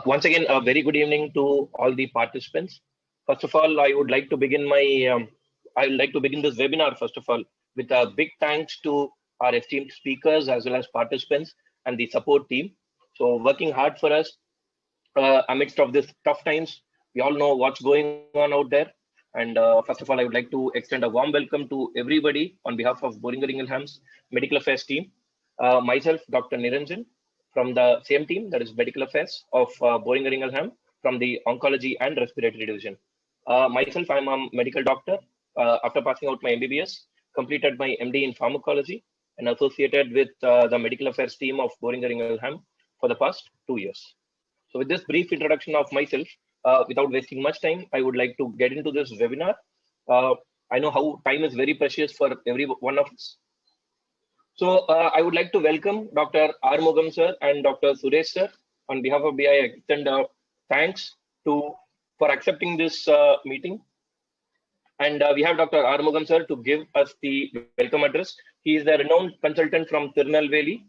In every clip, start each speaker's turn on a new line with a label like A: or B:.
A: Once again, a very good evening to all the participants. First of all, I would like to begin this webinar, first of all, with a big thanks to our esteemed speakers as well as participants and the support team. So working hard for us amidst of this tough times. We all know what's going on out there. And first of all, I would like to extend a warm welcome to everybody on behalf of Boehringer Ingelheim's Medical Affairs team. Myself, Dr. Niranjan, from the same team, that is Medical Affairs of Boehringer Ingelheim from the Oncology and Respiratory Division. Myself, I'm a medical doctor. After passing out my MBBS, completed my MD in pharmacology and associated with the Medical Affairs team of Boehringer Ingelheim for the past 2 years. So with this brief introduction of myself, without wasting much time, I would like to get into this webinar. I know how time is very precious for every one of us. So I would like to welcome Dr. Arumugam sir and Dr. Suresh sir. On behalf of BI, I extend thanks for accepting this meeting. And we have Dr. Arumugam sir to give us the welcome address. He is the renowned consultant from Tirunelveli.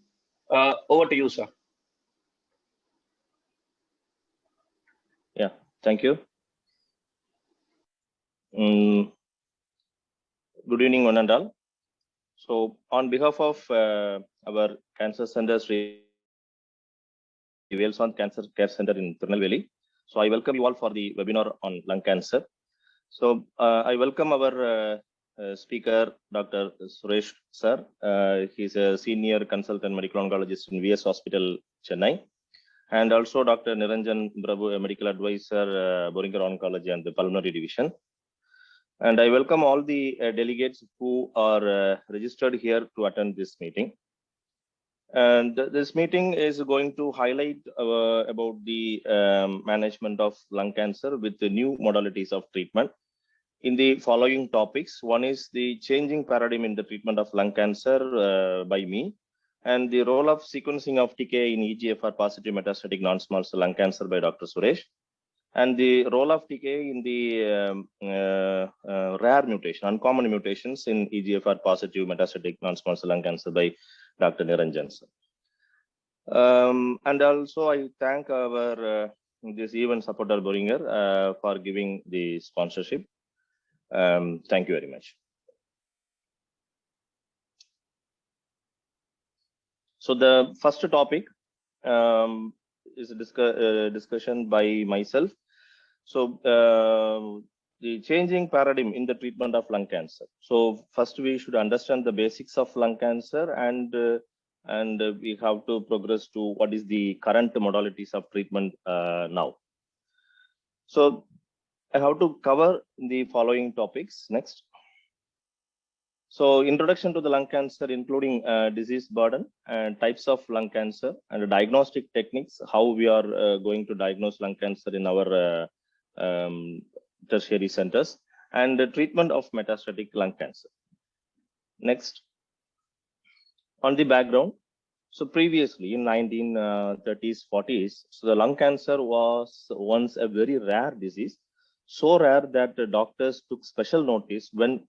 A: Over to you, sir.
B: Yeah, thank you. Good evening, one and all. So, on behalf of our cancer centers, Wellswan Cancer Care Center in Tirunelveli, so I welcome you all for the webinar on lung cancer. So, I welcome our speaker, Dr. Suresh sir. He's a senior consultant medical oncologist in VS Hospital, Chennai. And also Dr. Niranjan Prabhu, a medical advisor, Boehringer Oncology and the Pulmonary Division. And I welcome all the delegates who are registered here to attend this meeting. And this meeting is going to highlight about the management of lung cancer with the new modalities of treatment in the following topics. One is the changing paradigm in the treatment of lung cancer by me, and the role of sequencing of TKI in EGFR positive metastatic non-small cell lung cancer by Dr. Suresh, and the role of TKI in the rare mutation, uncommon mutations in EGFR positive metastatic non-small cell lung cancer by Dr. Niranjan. And also I thank our this event supporter Boehringer for giving the sponsorship. Thank you very much. So the first topic is a discussion by myself. So the changing paradigm in the treatment of lung cancer. So first we should understand the basics of lung cancer, and we have to progress to what is the current modalities of treatment now. So I have to cover the following topics next. So introduction to the lung cancer, including disease burden and types of lung cancer and diagnostic techniques, how we are going to diagnose lung cancer in our tertiary centers, and the treatment of metastatic lung cancer. Next, on the background. So previously in 1930s, 40s, so the lung cancer was once a very rare disease, so rare that the doctors took special notice when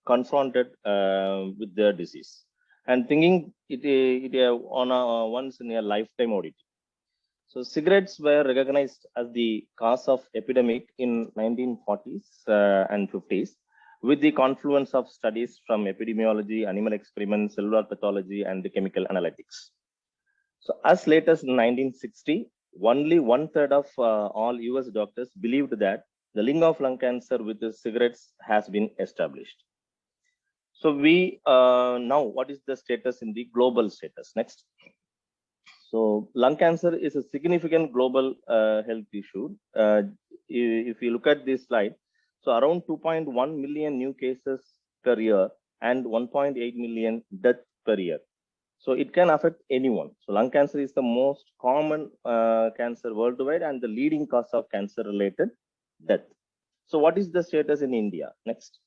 B: confronted with their disease, and thinking it on a once in a lifetime oddity. So cigarettes were recognized as the cause of epidemic in 1940s and 50s, with the confluence of studies from epidemiology, animal experiments, cellular pathology, and the chemical analytics. So as late as 1960, only 1/3 of all US doctors believed that the link of lung cancer with the cigarettes has been established. So we now, what is the status in the global status? Next. So lung cancer is a significant global health issue. If you look at this slide, so around 2.1 million new cases per year and 1.8 million deaths per year. So it can affect anyone. So lung cancer is the most common cancer worldwide and the leading cause of cancer-related death. So what is the status in India? Next.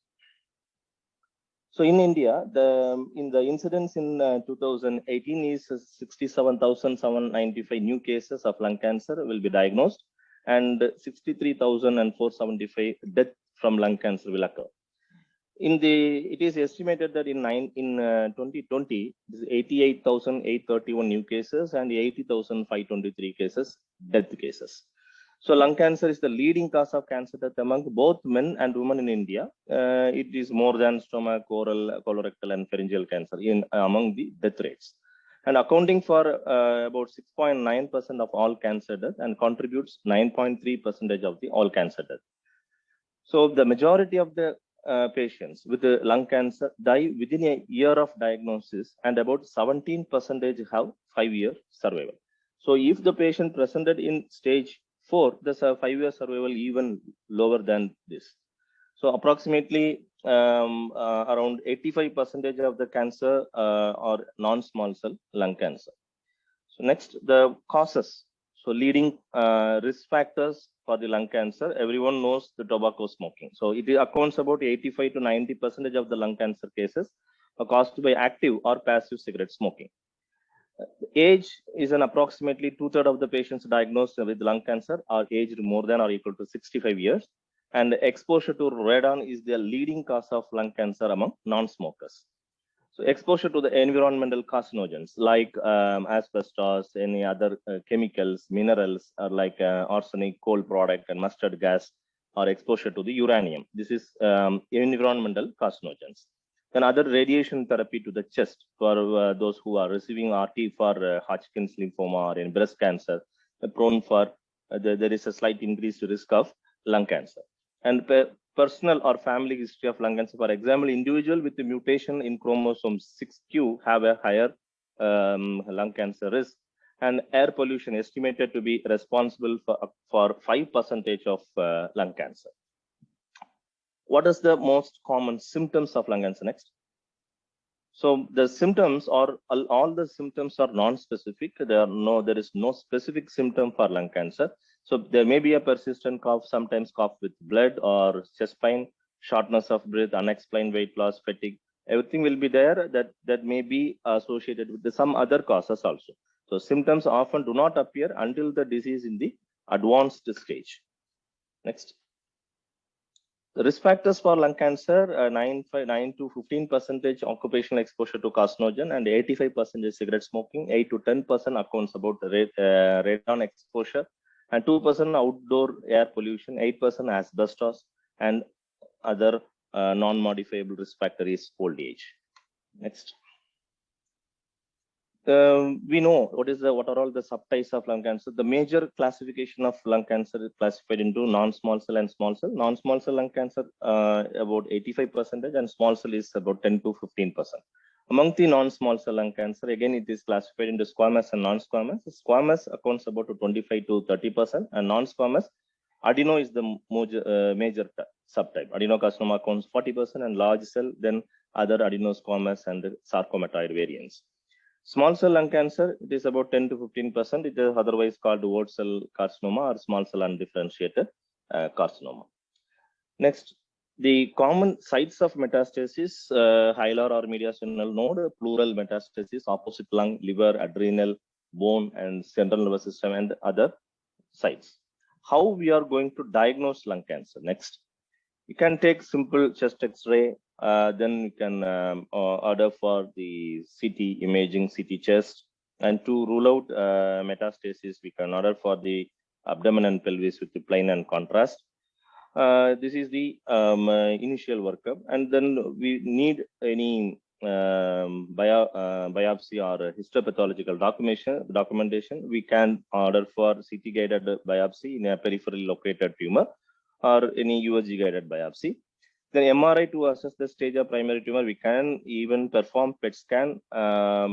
B: So in India, the incidence in 2018 is 67,795 new cases of lung cancer will be diagnosed, and 63,475 deaths from lung cancer will occur. It is estimated that in 2020, this is 88,831 new cases and 80,523 cases death cases. So lung cancer is the leading cause of cancer death among both men and women in India. It is more than stomach, oral, colorectal, and pharyngeal cancer among the death rates, and accounting for about 6.9% of all cancer death and contributes 9.3% of the all cancer death. So the majority of the patients with the lung cancer die within a year of diagnosis, and about 17% have 5-year survival. So if the patient presented in stage 4, the 5-year survival even lower than this. So approximately around 85% of the cancer are non-small cell lung cancer. So next, the causes. So leading risk factors for the lung cancer, everyone knows the tobacco smoking. So it accounts about 85 to 90% of the lung cancer cases are caused by active or passive cigarette smoking. Age is an approximately 2/3 of the patients diagnosed with lung cancer are aged more than or equal to 65 years. And exposure to radon is the leading cause of lung cancer among non-smokers. So exposure to the environmental carcinogens like asbestos, any other chemicals, minerals, or like arsenic, coal product, and mustard gas, or exposure to the uranium. This is environmental carcinogens. Then other radiation therapy to the chest for those who are receiving RT for Hodgkin's lymphoma or in breast cancer, prone for there is a slight increased risk of lung cancer. And personal or family history of lung cancer, for example, individual with the mutation in chromosome 6q have a higher lung cancer risk, and air pollution estimated to be responsible for 5% of lung cancer. What is the most common symptoms of lung cancer? Next. So the symptoms are all the symptoms are non-specific. There is no specific symptom for lung cancer. So there may be a persistent cough, sometimes cough with blood or chest pain, shortness of breath, unexplained weight loss, fatigue. Everything will be there that may be associated with some other causes also. So symptoms often do not appear until the disease in the advanced stage. Next. The risk factors for lung cancer, 9 to 15% occupational exposure to carcinogen, and 85% cigarette smoking. 8 to 10% accounts about radon exposure, and 2% outdoor air pollution. 8% asbestos, and other non-modifiable risk factor is old age. Next. We know what are all the subtypes of lung cancer. The major classification of lung cancer is classified into non-small cell and small cell. Non-small cell lung cancer about 85%, and small cell is about 10 to 15%. Among the non-small cell lung cancer, again it is classified into squamous and non-squamous. Squamous accounts about 25 to 30%, and non-squamous, adeno is the major subtype. Adenocarcinoma accounts 40%, and large cell, then other adenosquamous and the sarcomatoid variants. Small cell lung cancer, it is about 10 to 15%. It is otherwise called word cell carcinoma or small cell undifferentiated carcinoma. Next, the common sites of metastasis, hilar or mediastinal node, pleural metastasis, opposite lung, liver, adrenal, bone, and central nervous system, and other sites. How we are going to diagnose lung cancer? Next, you can take simple chest X-ray. Then you can order for the CT imaging, CT chest, and to rule out metastasis, we can order for the abdomen and pelvis with the plain and contrast. This is the initial workup, and then we need any biopsy or histopathological documentation. We can order for CT guided biopsy in a peripherally located tumor or any USG guided biopsy. Then MRI to assess the stage of primary tumor. We can even perform PET scan. But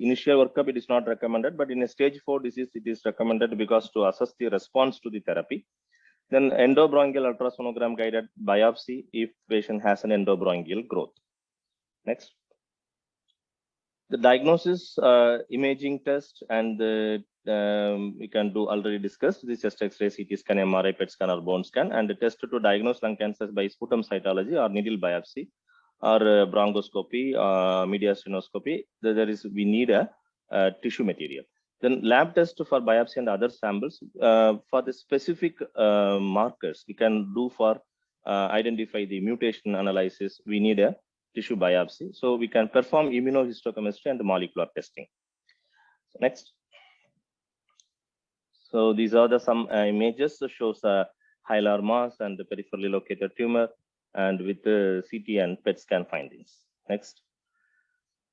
B: initial workup, it is not recommended. But in a stage 4 disease, it is recommended because to assess the response to the therapy. Then endobronchial ultrasonogram guided biopsy if patient has an endobronchial growth. Next. The diagnosis, imaging test, and we can do already discussed the chest X-ray, CT scan, MRI, PET scan, or bone scan, and the test to diagnose lung cancer by sputum cytology or needle biopsy or bronchoscopy, mediastinoscopy. We need a tissue material. Then lab test for biopsy and other samples. For the specific markers we can do for identify the mutation analysis, we need a tissue biopsy. So we can perform immunohistochemistry and molecular testing. So next. So these are the some images that shows a hilar mass and the peripherally located tumor, and with the CT and PET scan findings. Next.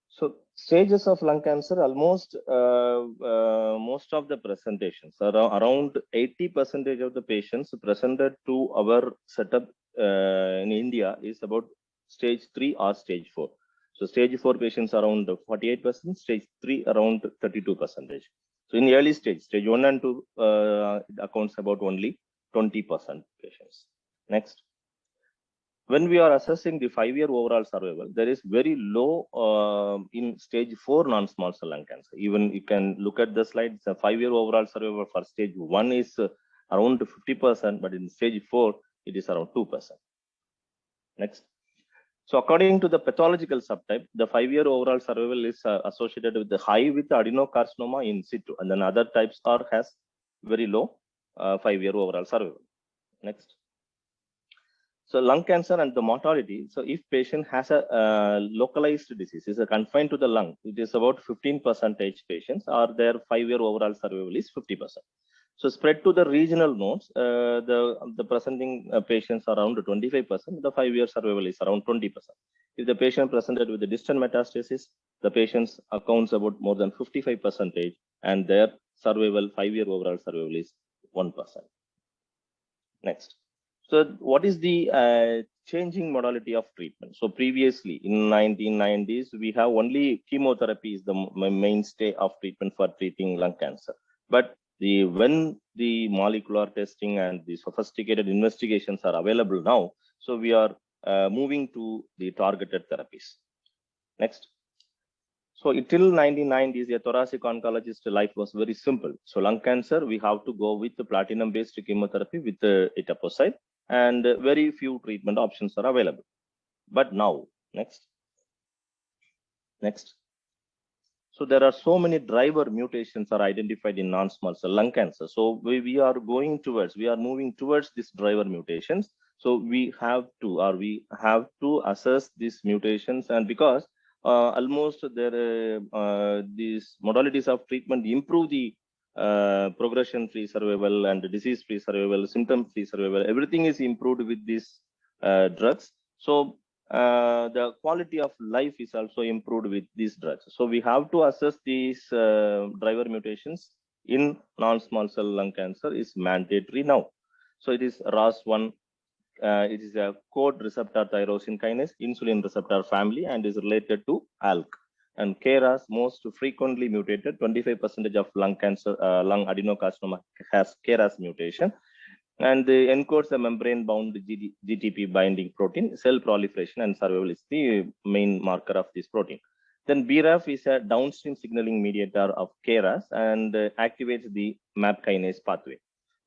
B: So stages of lung cancer, almost most of the presentations, around 80% of the patients presented to our setup in India is about stage 3 or stage 4. So stage 4 patients around 48%, stage 3 around 32%. So in early stage, stage 1 and 2 accounts about only 20% patients. Next. When we are assessing the 5-year overall survival, there is very low in stage 4 non-small cell lung cancer. Even you can look at the slide, the 5-year overall survival for stage 1 is around 50%, but in stage 4, it is around 2%. Next. So according to the pathological subtype, the 5-year overall survival is associated with the high with adenocarcinoma in situ, and then other types has very low 5-year overall survival. Next. So lung cancer and the mortality. So if patient has a localized disease, is confined to the lung, it is about 15% patients, or their 5-year overall survival is 50%. So spread to the regional nodes, the presenting patients around 25%, the 5-year survival is around 20%. If the patient presented with the distant metastasis, the patients accounts about more than 55%, and their survival, 5-year overall survival is 1%. Next. So what is the changing modality of treatment? So previously in 1990s, we have only chemotherapy is the mainstay of treatment for treating lung cancer. But when the molecular testing and the sophisticated investigations are available now, so we are moving to the targeted therapies. Next. So till 1990s, a thoracic oncologist life was very simple. So lung cancer, we have to go with the platinum-based chemotherapy with etoposide, and very few treatment options are available. But now, next. So there are so many driver mutations are identified in non-small cell lung cancer. So we are moving towards these driver mutations. So we have to assess these mutations, and because almost these modalities of treatment improve the progression-free survival and disease-free survival, symptom-free survival, everything is improved with these drugs. So the quality of life is also improved with these drugs. So we have to assess these driver mutations in non-small cell lung cancer is mandatory now. So it is ROS1, it is a cold receptor tyrosine kinase, insulin receptor family, and is related to ALK. And KRAS, most frequently mutated, 25% of lung cancer, lung adenocarcinoma has KRAS mutation, and encodes a membrane-bound GTP binding protein. Cell proliferation and survival is the main marker of this protein. Then BRAF is a downstream signaling mediator of KRAS and activates the MAP kinase pathway.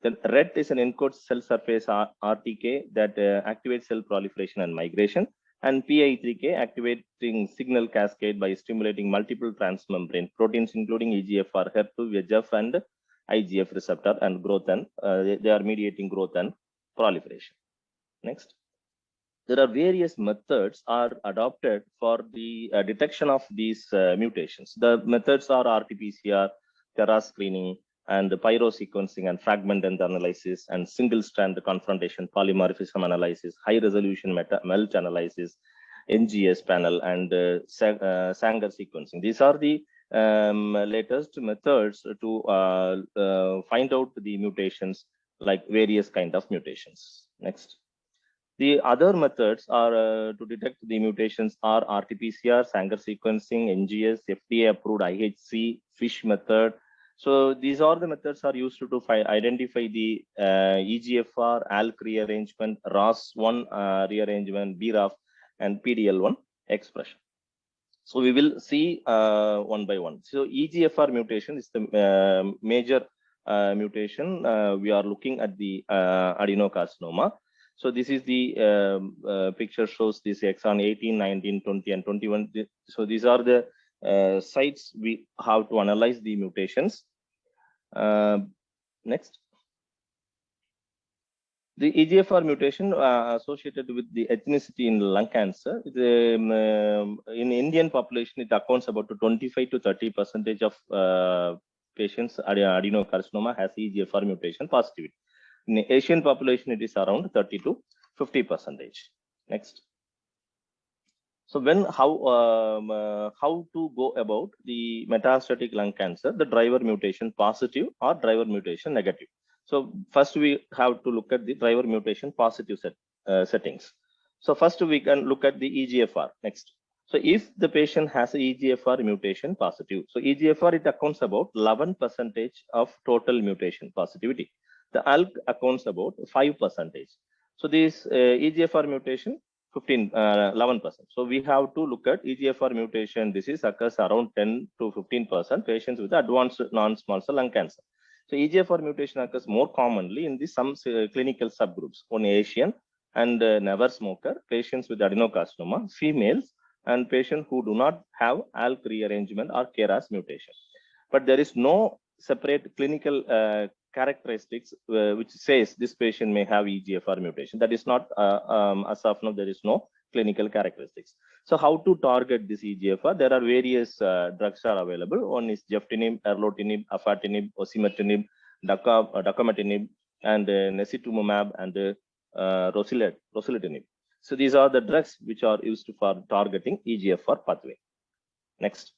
B: Then RET is an encodes cell surface RTK that activates cell proliferation and migration, and PI3K activating signal cascade by stimulating multiple transmembrane proteins, including EGFR, HER2, VEGF, and IGF receptor, and growth, and they are mediating growth and proliferation. Next. There are various methods are adopted for the detection of these mutations. The methods are RT-PCR, TERA screening, and pyrosequencing and fragment analysis, and single-strand confrontation polymorphism analysis, high-resolution MELT analysis, NGS panel, and Sanger sequencing. These are the latest methods to find out the mutations, like various kind of mutations. Next. The other methods are to detect the mutations are RT-PCR, Sanger sequencing, NGS, FDA-approved IHC, FISH method. So these are the methods are used to identify the EGFR, ALK rearrangement, ROS1 rearrangement, BRAF, and PDL1 expression. So we will see one by one. So EGFR mutation is the major mutation. We are looking at the adenocarcinoma. So this is the picture shows this exon 18, 19, 20, and 21. So these are the sites we have to analyze the mutations. Next. The EGFR mutation associated with the ethnicity in lung cancer, in Indian population, it accounts about 25 to 30% of patients adenocarcinoma has EGFR mutation positivity. In the Asian population, it is around 30 to 50%. Next. So how to go about the metastatic lung cancer, the driver mutation positive or driver mutation negative. So first we have to look at the driver mutation positive settings. So first we can look at the EGFR. Next. So if the patient has a EGFR mutation positive, so EGFR, it accounts about 11% of total mutation positivity. The ALK accounts about 5%. So this EGFR mutation 11%. So we have to look at EGFR mutation disease occurs around 10 to 15% patients with advanced non-small cell lung cancer. So EGFR mutation occurs more commonly in some clinical subgroups: on Asian and never smoker, patients with adenocarcinoma, females, and patients who do not have ALK rearrangement or KRAS mutation. But there is no separate clinical characteristics which says this patient may have EGFR mutation. That is not, as of now, there is no clinical characteristics. So how to target this EGFR? There are various drugs are available. One is geftinib, erlotinib, afatinib, osimertinib, dacometinib, and necitumumab, and ruxolitinib. So these are the drugs which are used for targeting EGFR pathway. Next.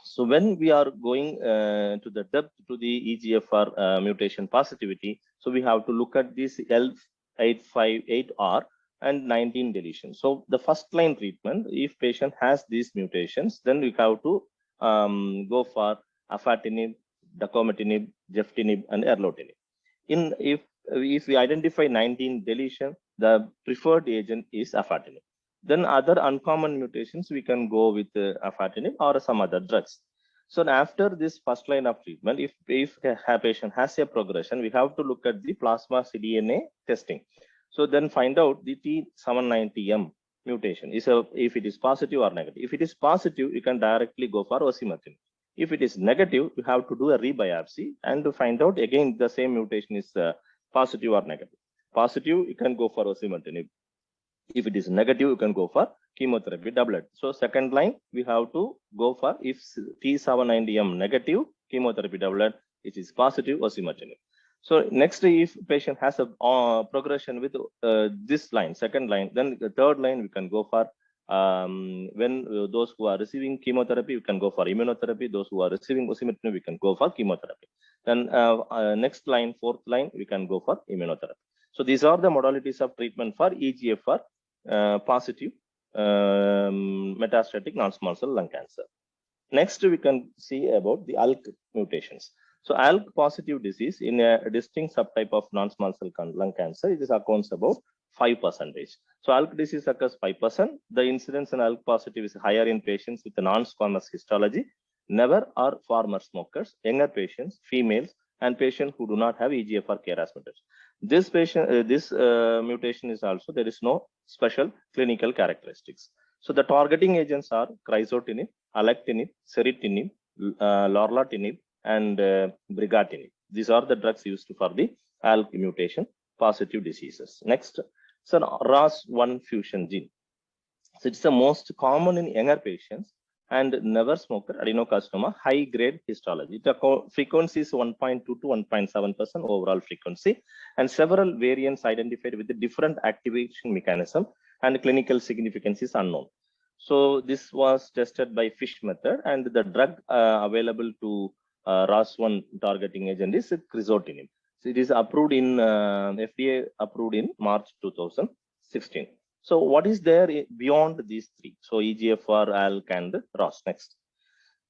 B: So when we are going to the depth to the EGFR mutation positivity, so we have to look at this L858R and 19 deletion. So the first line treatment, if patient has these mutations, then we have to go for afatinib, dacometinib, geftinib, and erlotinib. If we identify 19 deletion, the preferred agent is afatinib. Then other uncommon mutations, we can go with afatinib or some other drugs. So after this first line of treatment, if a patient has a progression, we have to look at the plasma cDNA testing. So then find out the T790M mutation, if it is positive or negative. If it is positive, you can directly go for osimertinib. If it is negative, you have to do a rebiopsy and to find out again the same mutation is positive or negative. Positive, you can go for osimertinib. If it is negative, you can go for chemotherapy doublet. So second line, we have to go for, if T790M negative, chemotherapy doublet. It is positive, osimertinib. So next, if patient has a progression with this line, second line, then the third line we can go for. When those who are receiving chemotherapy, we can go for immunotherapy. Those who are receiving osimertinib, we can go for chemotherapy. Then next line, fourth line, we can go for immunotherapy. So these are the modalities of treatment for EGFR positive metastatic non-small cell lung cancer. Next, we can see about the ALK mutations. So ALK positive disease in a distinct subtype of non-small cell lung cancer, it is accounts about 5%. So ALK disease occurs 5%. The incidence in ALK positive is higher in patients with a non-squamous histology, never or former smokers, younger patients, females, and patients who do not have EGFR KRAS mutation. This mutation is also, there is no special clinical characteristics. So the targeting agents are crizotinib, alectinib, ceritinib, lorlatinib, and brigatinib. These are the drugs used for the ALK mutation positive diseases. Next, so ROS1 fusion gene. So it's the most common in younger patients and never smoker adenocarcinoma, high grade histology. The frequency is 1.2 to 1.7% overall frequency, and several variants identified with the different activation mechanism, and clinical significance is unknown. So this was tested by FISH method, and the drug available to ROS1 targeting agent is crizotinib. So it is approved in FDA approved in March 2016. So what is there beyond these three? So EGFR, ALK, and ROS. Next.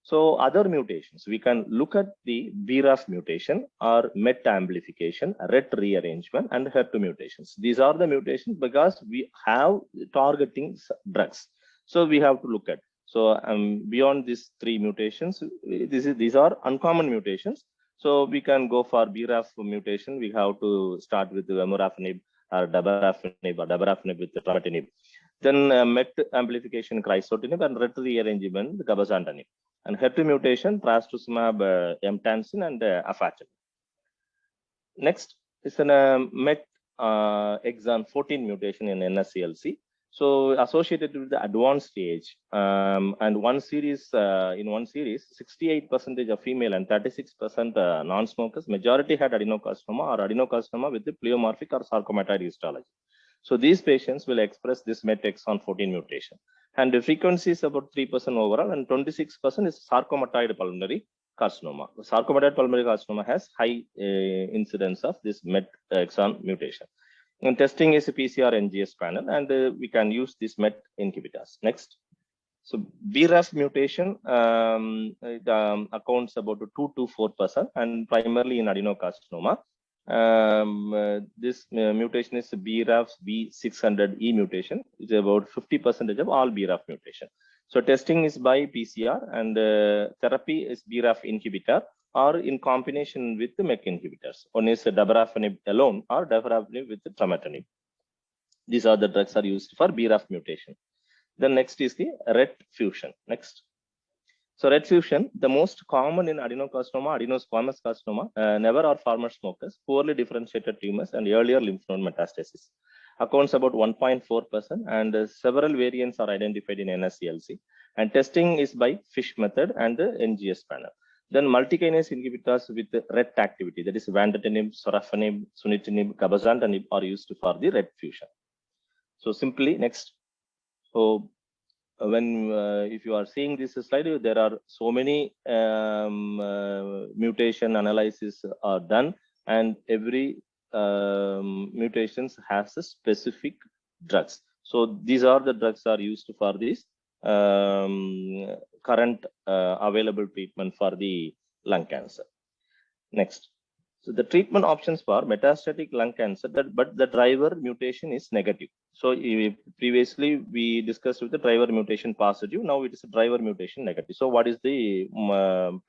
B: So other mutations, we can look at the BRAF mutation or MET amplification, RET rearrangement, and HER2 mutations. These are the mutations because we have targeting drugs. So we have to look at. So beyond these three mutations, these are uncommon mutations. So we can go for BRAF mutation. We have to start with vemurafenib or dabrafenib with trametinib. Then MET amplification crizotinib, and RET rearrangement cabozantinib. And HER2 mutation trastuzumab emtansine and afatinib. Next is an MET exon 14 mutation in NSCLC. So associated with the advanced stage, and in one series, 68% of female and 36% non-smokers, majority had adenocarcinoma or adenocarcinoma with the pleomorphic or sarcomatoid histology. So these patients will express this MET exon 14 mutation, and the frequency is about 3% overall, and 26% is sarcomatoid pulmonary carcinoma. Sarcomatoid pulmonary carcinoma has high incidence of this MET exon mutation. And testing is a PCR NGS panel, and we can use this MET inhibitors. Next. So BRAF mutation accounts about 2 to 4%, and primarily in adenocarcinoma. This mutation is BRAF V600E mutation. It's about 50% of all BRAF mutation. So testing is by PCR, and therapy is BRAF inhibitor or in combination with the MEK inhibitors. One is dabrafenib alone or dabrafenib with trametinib. These are the drugs are used for BRAF mutation. Then next is the RET fusion. Next. So RET fusion, the most common in adenocarcinoma, adenosquamous carcinoma, never or former smokers, poorly differentiated tumors, and earlier lymph node metastasis. Accounts about 1.4%, and several variants are identified in NSCLC. And testing is by FISH method and the NGS panel. Then multikinase inhibitors with RET activity, that is vandatinib, sorafenib, sunitinib, cabozantinib are used for the RET fusion. So simply next. So when if you are seeing this slide, there are so many mutation analysis are done, and every mutations has a specific drugs. So these are the drugs are used for this current available treatment for the lung cancer. Next. So the treatment options for metastatic lung cancer, but the driver mutation is negative. So previously we discussed with the driver mutation positive. Now it is a driver mutation negative. So what is the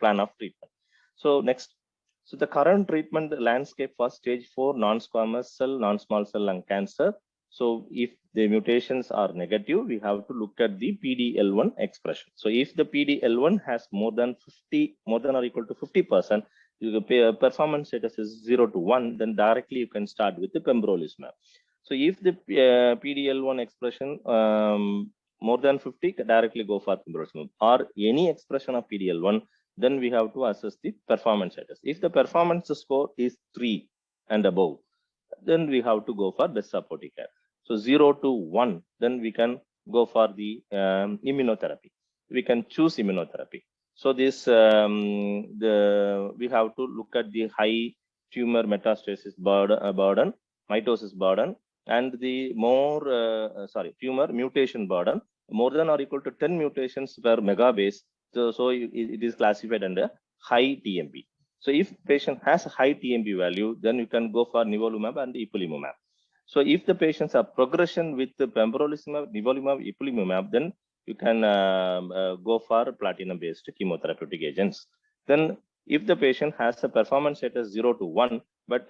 B: plan of treatment? So next. So the current treatment landscape for stage 4 non-squamous cell, non-small cell lung cancer. So if the mutations are negative, we have to look at the PD-L1 expression. So if the PD-L1 has more than or equal to 50%, performance status is 0 to 1, then directly you can start with the pembrolizumab. So if the PD-L1 expression more than 50, directly go for pembrolizumab, or any expression of PD-L1, then we have to assess the performance status. If the performance score is 3 and above, then we have to go for best supportive care. So 0 to 1, then we can go for the immunotherapy. We can choose immunotherapy. So this we have to look at the high tumor metastasis burden, mitosis burden, and the more tumor mutation burden more than or equal to 10 mutations per megabase. So it is classified under high TMB. So if patient has a high TMB value, then you can go for nivolumab and ipilimumab. So if the patients are progression with the pembrolizumab, nivolumab, ipilimumab, then you can go for platinum-based chemotherapeutic agents. Then if the patient has a performance status 0 to 1, but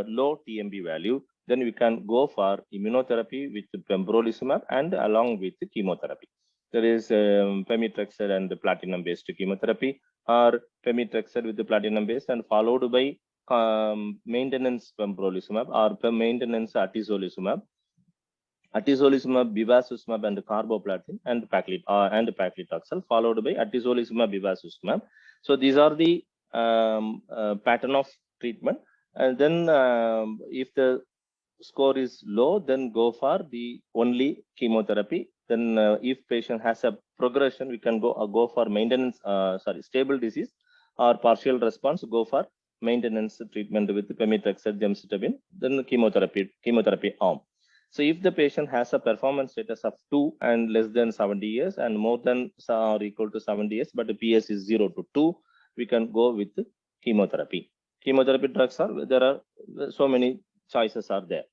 B: low TMB value, then we can go for immunotherapy with pembrolizumab and along with the chemotherapy. There is pemetrexed and the platinum-based chemotherapy, or pemetrexed with the platinum-based and followed by maintenance pembrolizumab or maintenance atezolizumab, bevacizumab and carboplatin and paclitaxel, followed by atezolizumab, bevacizumab. So these are the pattern of treatment. And then if the score is low, then go for the only chemotherapy. Then if patient has a progression, we can go for maintenance, stable disease or partial response, go for maintenance treatment with pemetrexed, gemcitabine, then chemotherapy arm. So if the patient has a performance status of 2 and less than 70 years and more than or equal to 70 years, but the PS is 0 to 2, we can go with chemotherapy. Chemotherapy drugs there are so many choices are there.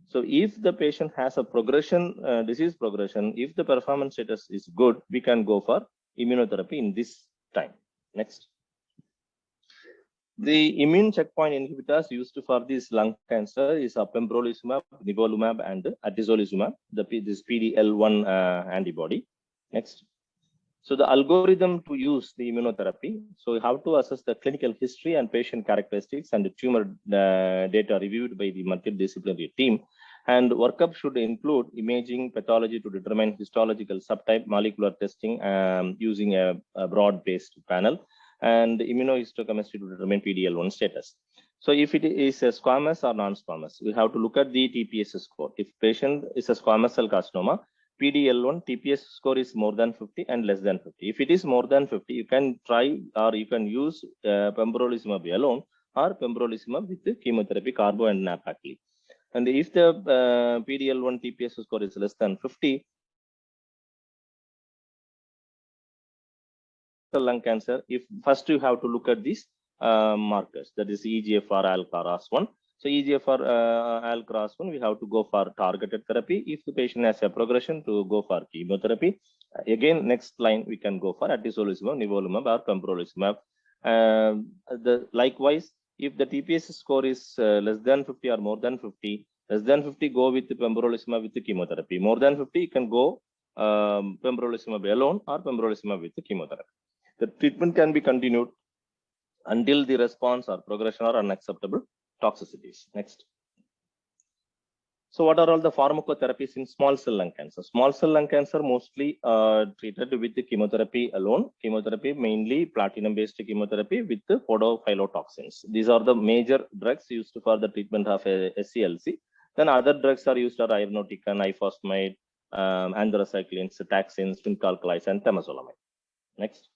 B: So if the patient has a progression, disease progression, if the performance status is good, we can go for immunotherapy in this time. Next. The immune checkpoint inhibitors used for this lung cancer is pembrolizumab, nivolumab, and atezolizumab, this PD-L1 antibody. Next. So the algorithm to use the immunotherapy. So you have to assess the clinical history and patient characteristics and the tumor data reviewed by the multidisciplinary team. And workup should include imaging, pathology to determine histological subtype, molecular testing using a broad-based panel, and immunohistochemistry to determine PD-L1 status. So if it is a squamous or non-squamous, we have to look at the TPS score. If patient is a squamous cell carcinoma, PD-L1 TPS score is more than 50 and less than 50. If it is more than 50, you can try or you can use pembrolizumab alone or pembrolizumab with the chemotherapy, carbo and nab-paclitaxel. And if the PD-L1 TPS score is less than 50, lung cancer, if first you have to look at these markers, that is EGFR, ALK, ROS1. So EGFR, ALK, ROS1, we have to go for targeted therapy. If the patient has a progression, to go for chemotherapy. Again, next line we can go for atezolizumab, nivolumab, or pembrolizumab. Likewise, if the TPS score is less than 50 or more than 50, less than 50, go with the pembrolizumab with the chemotherapy. More than 50, you can go pembrolizumab alone or pembrolizumab with the chemotherapy. The treatment can be continued until the response or progression or unacceptable toxicities. Next. So what are all the pharmacotherapies in small cell lung cancer? Small cell lung cancer mostly treated with the chemotherapy alone. Chemotherapy, mainly platinum-based chemotherapy with the photophyllotoxins. These are the major drugs used for the treatment of SCLC. Then other drugs are used are irinotecan, ifosfamide, anthracyclines, taxanes, fincalcalize, and temozolomide. Next.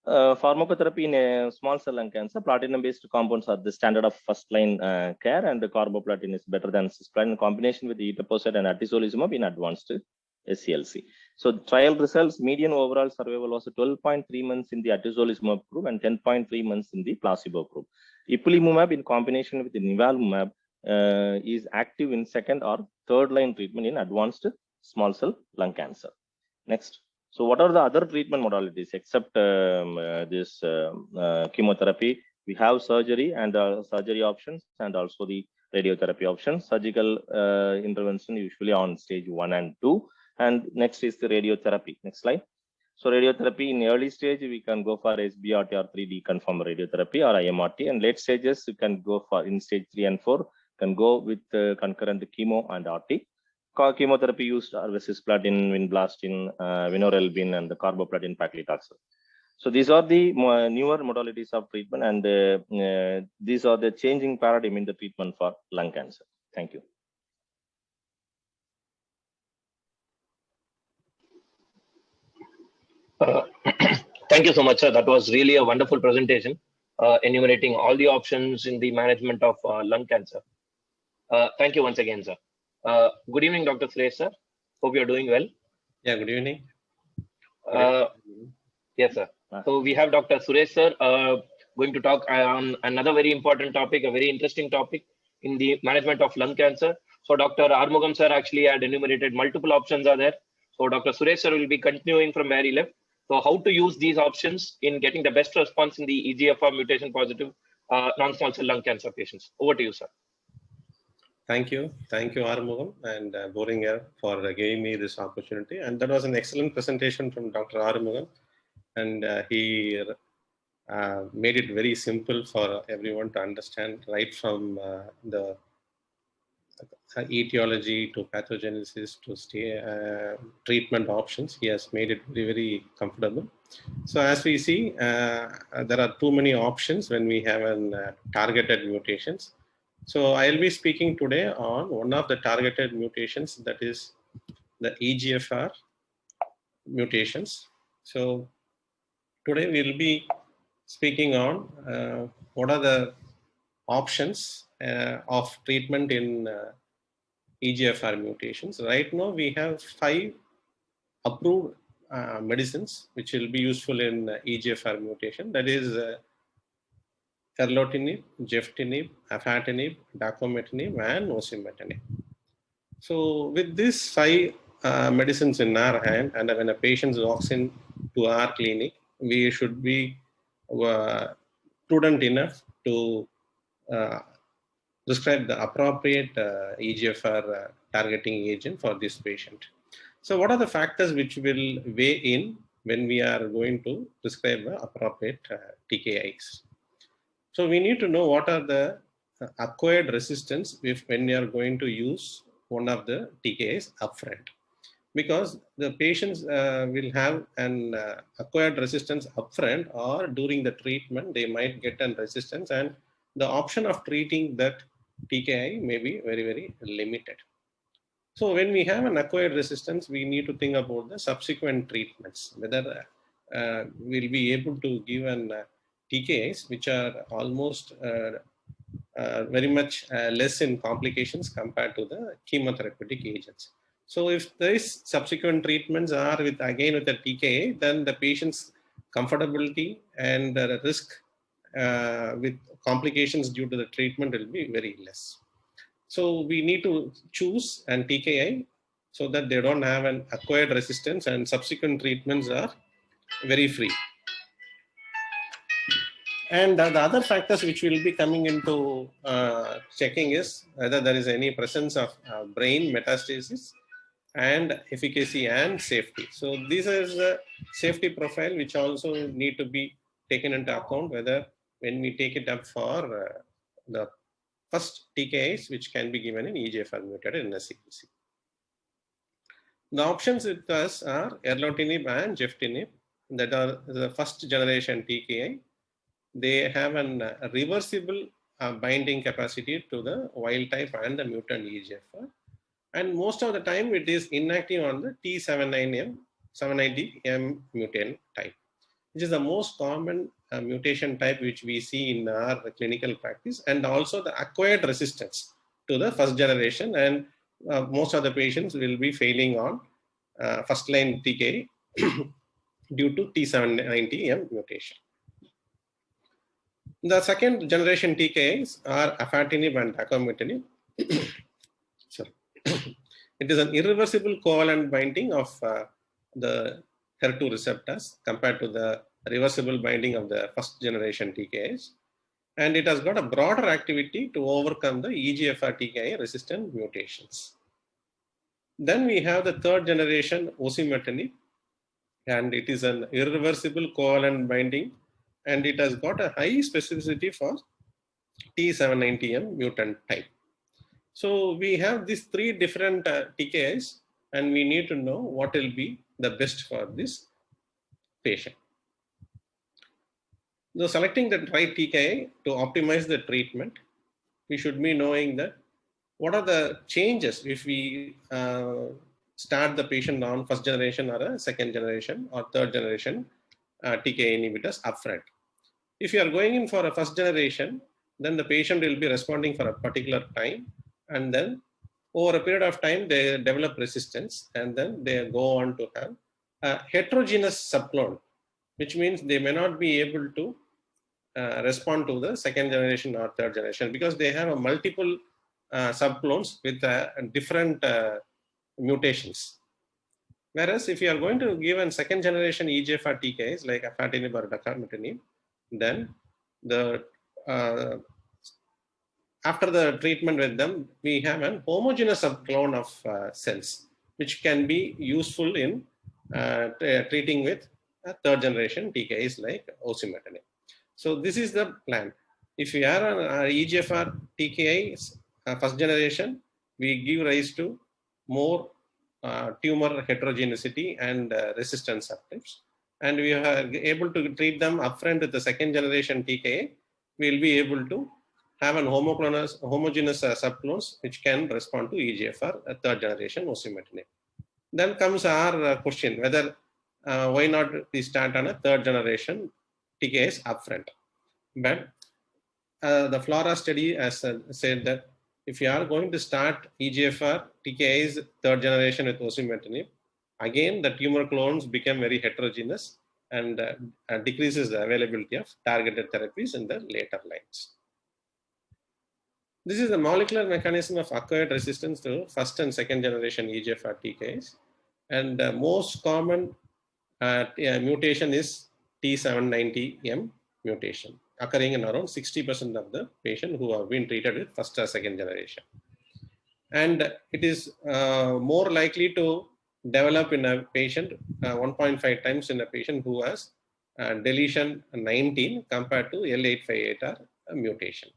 B: Pharmacotherapy in small cell lung cancer, platinum-based compounds are the standard of first-line care, and the carboplatin is better than cisplatin in combination with the etoposide and atezolizumab in advanced SCLC. So the trial results, median overall survival was 12.3 months in the atezolizumab group and 10.3 months in the placebo group. Ipilimumab in combination with the nivolumab is active in second or third line treatment in advanced small cell lung cancer. Next. So what are the other treatment modalities except this chemotherapy? We have surgery and surgery options and also the radiotherapy options. Surgical intervention usually on stage 1 and 2. And next is the radiotherapy. Next slide. So radiotherapy in early stage, we can go for SBRT or 3D confirmed radiotherapy or IMRT. And late stages, you can go for in stage 3 and 4, can go with concurrent chemo and RT. Chemotherapy used are cisplatin, vinblastine, vinorelbine, and the carboplatin paclitaxel. So these are the newer modalities of treatment, and these are the changing paradigm in the treatment for lung cancer. Thank you.
A: Thank you so much, sir. That was really a wonderful presentation, enumerating all the options in the management of lung cancer. Thank you once again, sir. Good evening, Dr. Suresh, sir. Hope you're doing well.
C: Yeah, good evening.
A: Yes, sir. So we have Dr. Suresh, sir, going to talk on another very important topic, a very interesting topic in the management of lung cancer. So Dr. Armugam, sir, actually had enumerated multiple options are there. So Dr. Suresh, sir, will be continuing from where he left. So how to use these options in getting the best response in the EGFR mutation positive non-small cell lung cancer patients. Over to you, sir.
C: Thank you, Armugam and Boringer for giving me this opportunity. And that was an excellent presentation from Dr. Armugam, and he made it very simple for everyone to understand, right from the etiology to pathogenesis to treatment options. He has made it very, very comfortable. So as we see, there are too many options when we have targeted mutations. So I'll be speaking today on one of the targeted mutations, that is the EGFR mutations. So today we'll be speaking on what are the options of treatment in EGFR mutations. Right now we have 5 approved medicines which will be useful in EGFR mutation. That is erlotinib, gefitinib, afatinib, dacometinib, and osimertinib. So with these 5 medicines in our hand, and when a patient walks in to our clinic, we should be prudent enough to prescribe the appropriate EGFR targeting agent for this patient. So what are the factors which will weigh in when we are going to prescribe the appropriate TKIs? So we need to know what are the acquired resistance when you are going to use one of the TKIs upfront, because the patients will have an acquired resistance upfront, or during the treatment they might get an resistance, and the option of treating that TKI may be very, very limited. So when we have an acquired resistance, we need to think about the subsequent treatments, whether we'll be able to give an TKIs which are almost very much less in complications compared to the chemotherapeutic agents. So if these subsequent treatments are with the TKI, then the patient's comfortability and the risk with complications due to the treatment will be very less. So we need to choose an TKI so that they don't have an acquired resistance and subsequent treatments are very free. And the other factors which will be coming into checking is whether there is any presence of brain metastasis and efficacy and safety. So this is a safety profile which also need to be taken into account, whether when we take it up for the first TKIs which can be given in EGFR mutated NSCLC. The options with us are erlotinib and geftinib, that are the first generation TKI. They have a reversible binding capacity to the wild type and the mutant EGFR. And most of the time it is inactive on the T790M mutant type, which is the most common mutation type which we see in our clinical practice, and also the acquired resistance to the first generation. And most of the patients will be failing on first line TKI due to T790M mutation. The second generation TKIs are afatinib and dacomitinib. Sorry. It is an irreversible covalent binding of the HER2 receptors compared to the reversible binding of the first generation TKIs. And it has got a broader activity to overcome the EGFR TKI resistant mutations. Then we have the third generation osimertinib, and it is an irreversible covalent binding, and it has got a high specificity for T790M mutant type. So we have these three different TKIs, and we need to know what will be the best for this patient. So selecting the right TKI to optimize the treatment, we should be knowing that what are the changes if we start the patient on first generation or a second generation or third generation TKI inhibitors upfront. If you are going in for a first generation, then the patient will be responding for a particular time, and then over a period of time they develop resistance, and then they go on to have a heterogeneous subclone, which means they may not be able to respond to the second generation or third generation because they have a multiple subclones with different mutations. Whereas if you are going to give a second generation EGFR TKIs like afatinib or dacomitinib, then the after the treatment with them, we have a homogeneous subclone of cells, which can be useful in treating with third generation TKIs like osimertinib. So this is the plan. If we are on EGFR TKIs first generation, we give rise to more tumor heterogeneity and resistance subtypes. And we are able to treat them upfront with the second generation TKI. We will be able to have an homogeneous subclones which can respond to EGFR third generation osimertinib. Then comes our question whether why not we start on a third generation TKIs upfront. But the FLAURA study has said that if you are going to start EGFR TKIs third generation with osimertinib, again the tumor clones become very heterogeneous and decreases the availability of targeted therapies in the later lines. This is the molecular mechanism of acquired resistance to first and second generation EGFR TKIs, and the most common mutation is T790M mutation, occurring in around 60% of the patients who have been treated with first or second generation. And it is more likely to develop in a patient 1.5 times in a patient who has deletion 19 compared to L858R mutation.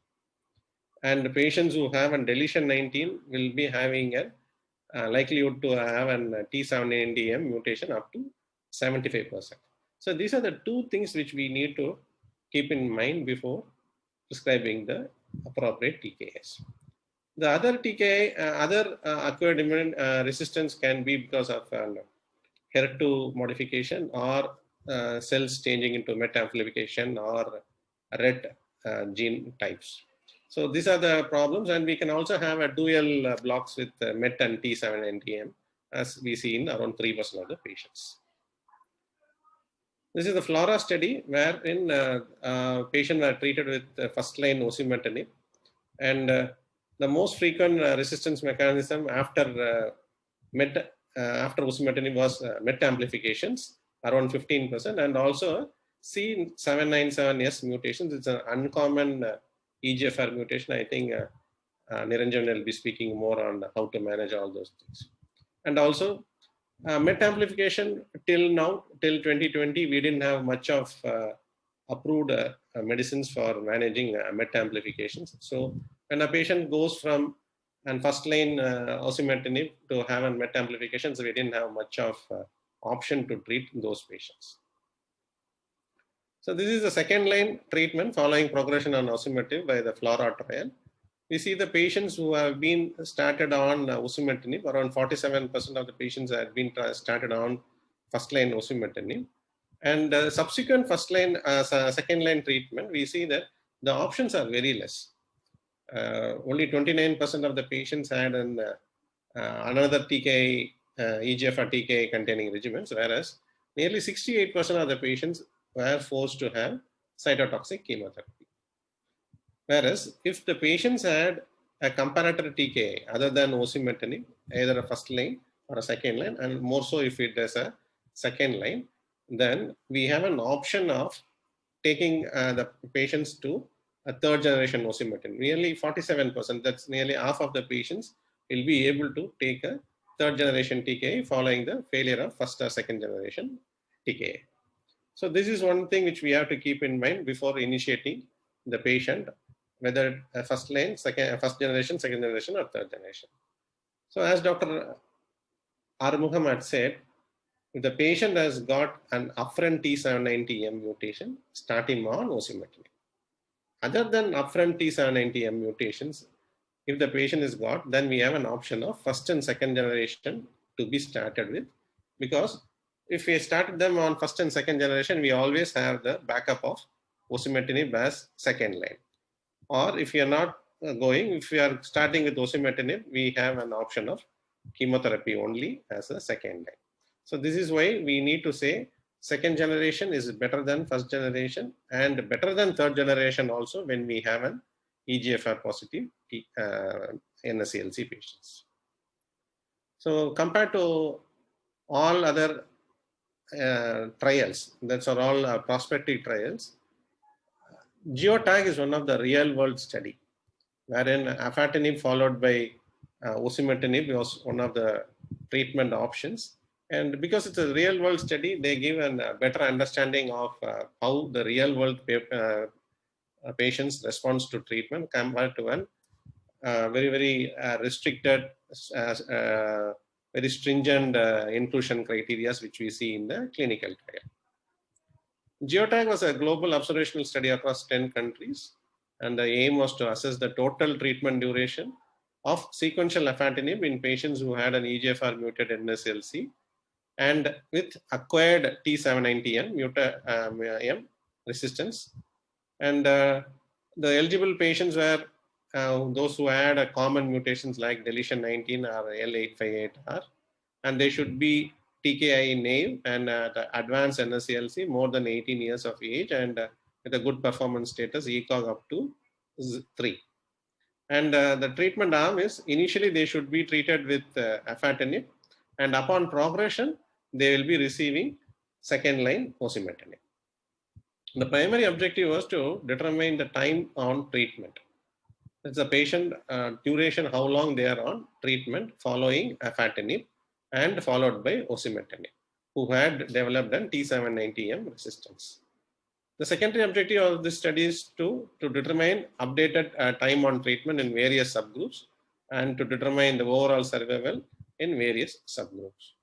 C: and the patients who have a deletion 19 will be having a likelihood to have an T790M mutation up to 75%. So these are the two things which we need to keep in mind before prescribing the appropriate TKIs. The other TKI, acquired immune resistance can be because of HER2 modification or cells changing into MET amplification or RET gene types. So these are the problems, and we can also have a dual blocks with MET and T790M, as we see in around 3% of the patients. This is the FLORA study wherein patients were treated with first-line osimertinib, and the most frequent resistance mechanism after after osimertinib was MET amplifications, around 15%, and also C797S mutations. It's an uncommon EGFR mutation. I think Niranjan will be speaking more on how to manage all those things. And also MET amplification till now, till 2020, we didn't have much of approved medicines for managing MET amplifications. So when a patient goes from and first line osimertinib to have a MET amplification, so we didn't have much of option to treat those patients. So this is the second line treatment following progression on osimertinib by the FLORA trial. We see the patients who have been started on osimertinib, around 47% of the patients have been started on first line osimertinib. And subsequent first line, second line treatment, we see that the options are very less. Only 29% of the patients had another TKI, EGFR TKI containing regimens, whereas nearly 68% of the patients were forced to have cytotoxic chemotherapy. Whereas if the patients had a comparator TKI other than osimertinib, either a first line or a second line, and more so if it is a second line, then we have an option of taking the patients to a third generation osimertinib. Nearly 47%, that's nearly half of the patients will be able to take a third generation TKI following the failure of first or second generation TKI. So this is one thing which we have to keep in mind before initiating the patient, whether first line, first generation, second generation, or third generation. So as Dr. Arumugam had said, if the patient has got an upfront T790M mutation, start him on osimertinib. Other than upfront T790M mutations, if the patient is got, then we have an option of first and second generation to be started with, because if we started them on first and second generation, we always have the backup of osimertinib as second line. Or if we are not going, if we are starting with osimertinib, we have an option of chemotherapy only as a second line. So this is why we need to say second generation is better than first generation and better than third generation also when we have an EGFR positive NSCLC patients. So compared to all other trials, that's are all prospective trials, GeoTag is one of the real world study, wherein afatinib followed by osimertinib was one of the treatment options. And because it's a real world study, they give a better understanding of how the real world patients response to treatment compared to an very restricted, very stringent inclusion criteria which we see in the clinical trial. GeoTag was a global observational study across 10 countries, and the aim was to assess the total treatment duration of sequential afatinib in patients who had an EGFR mutated NSCLC and with acquired T790M resistance. And the eligible patients were those who had a common mutations like deletion 19 or L858R, and they should be TKI naive and advanced NSCLC more than 18 years of age and with a good performance status ECOG up to 3. And the treatment arm is initially they should be treated with afatinib, and upon progression they will be receiving second line osimertinib. The primary objective was to determine the time on treatment. It's the patient duration, how long they are on treatment following afatinib and followed by osimertinib, who had developed an T790M resistance. The secondary objective of this study is to determine updated time on treatment in various subgroups and to determine the overall survival in various subgroups.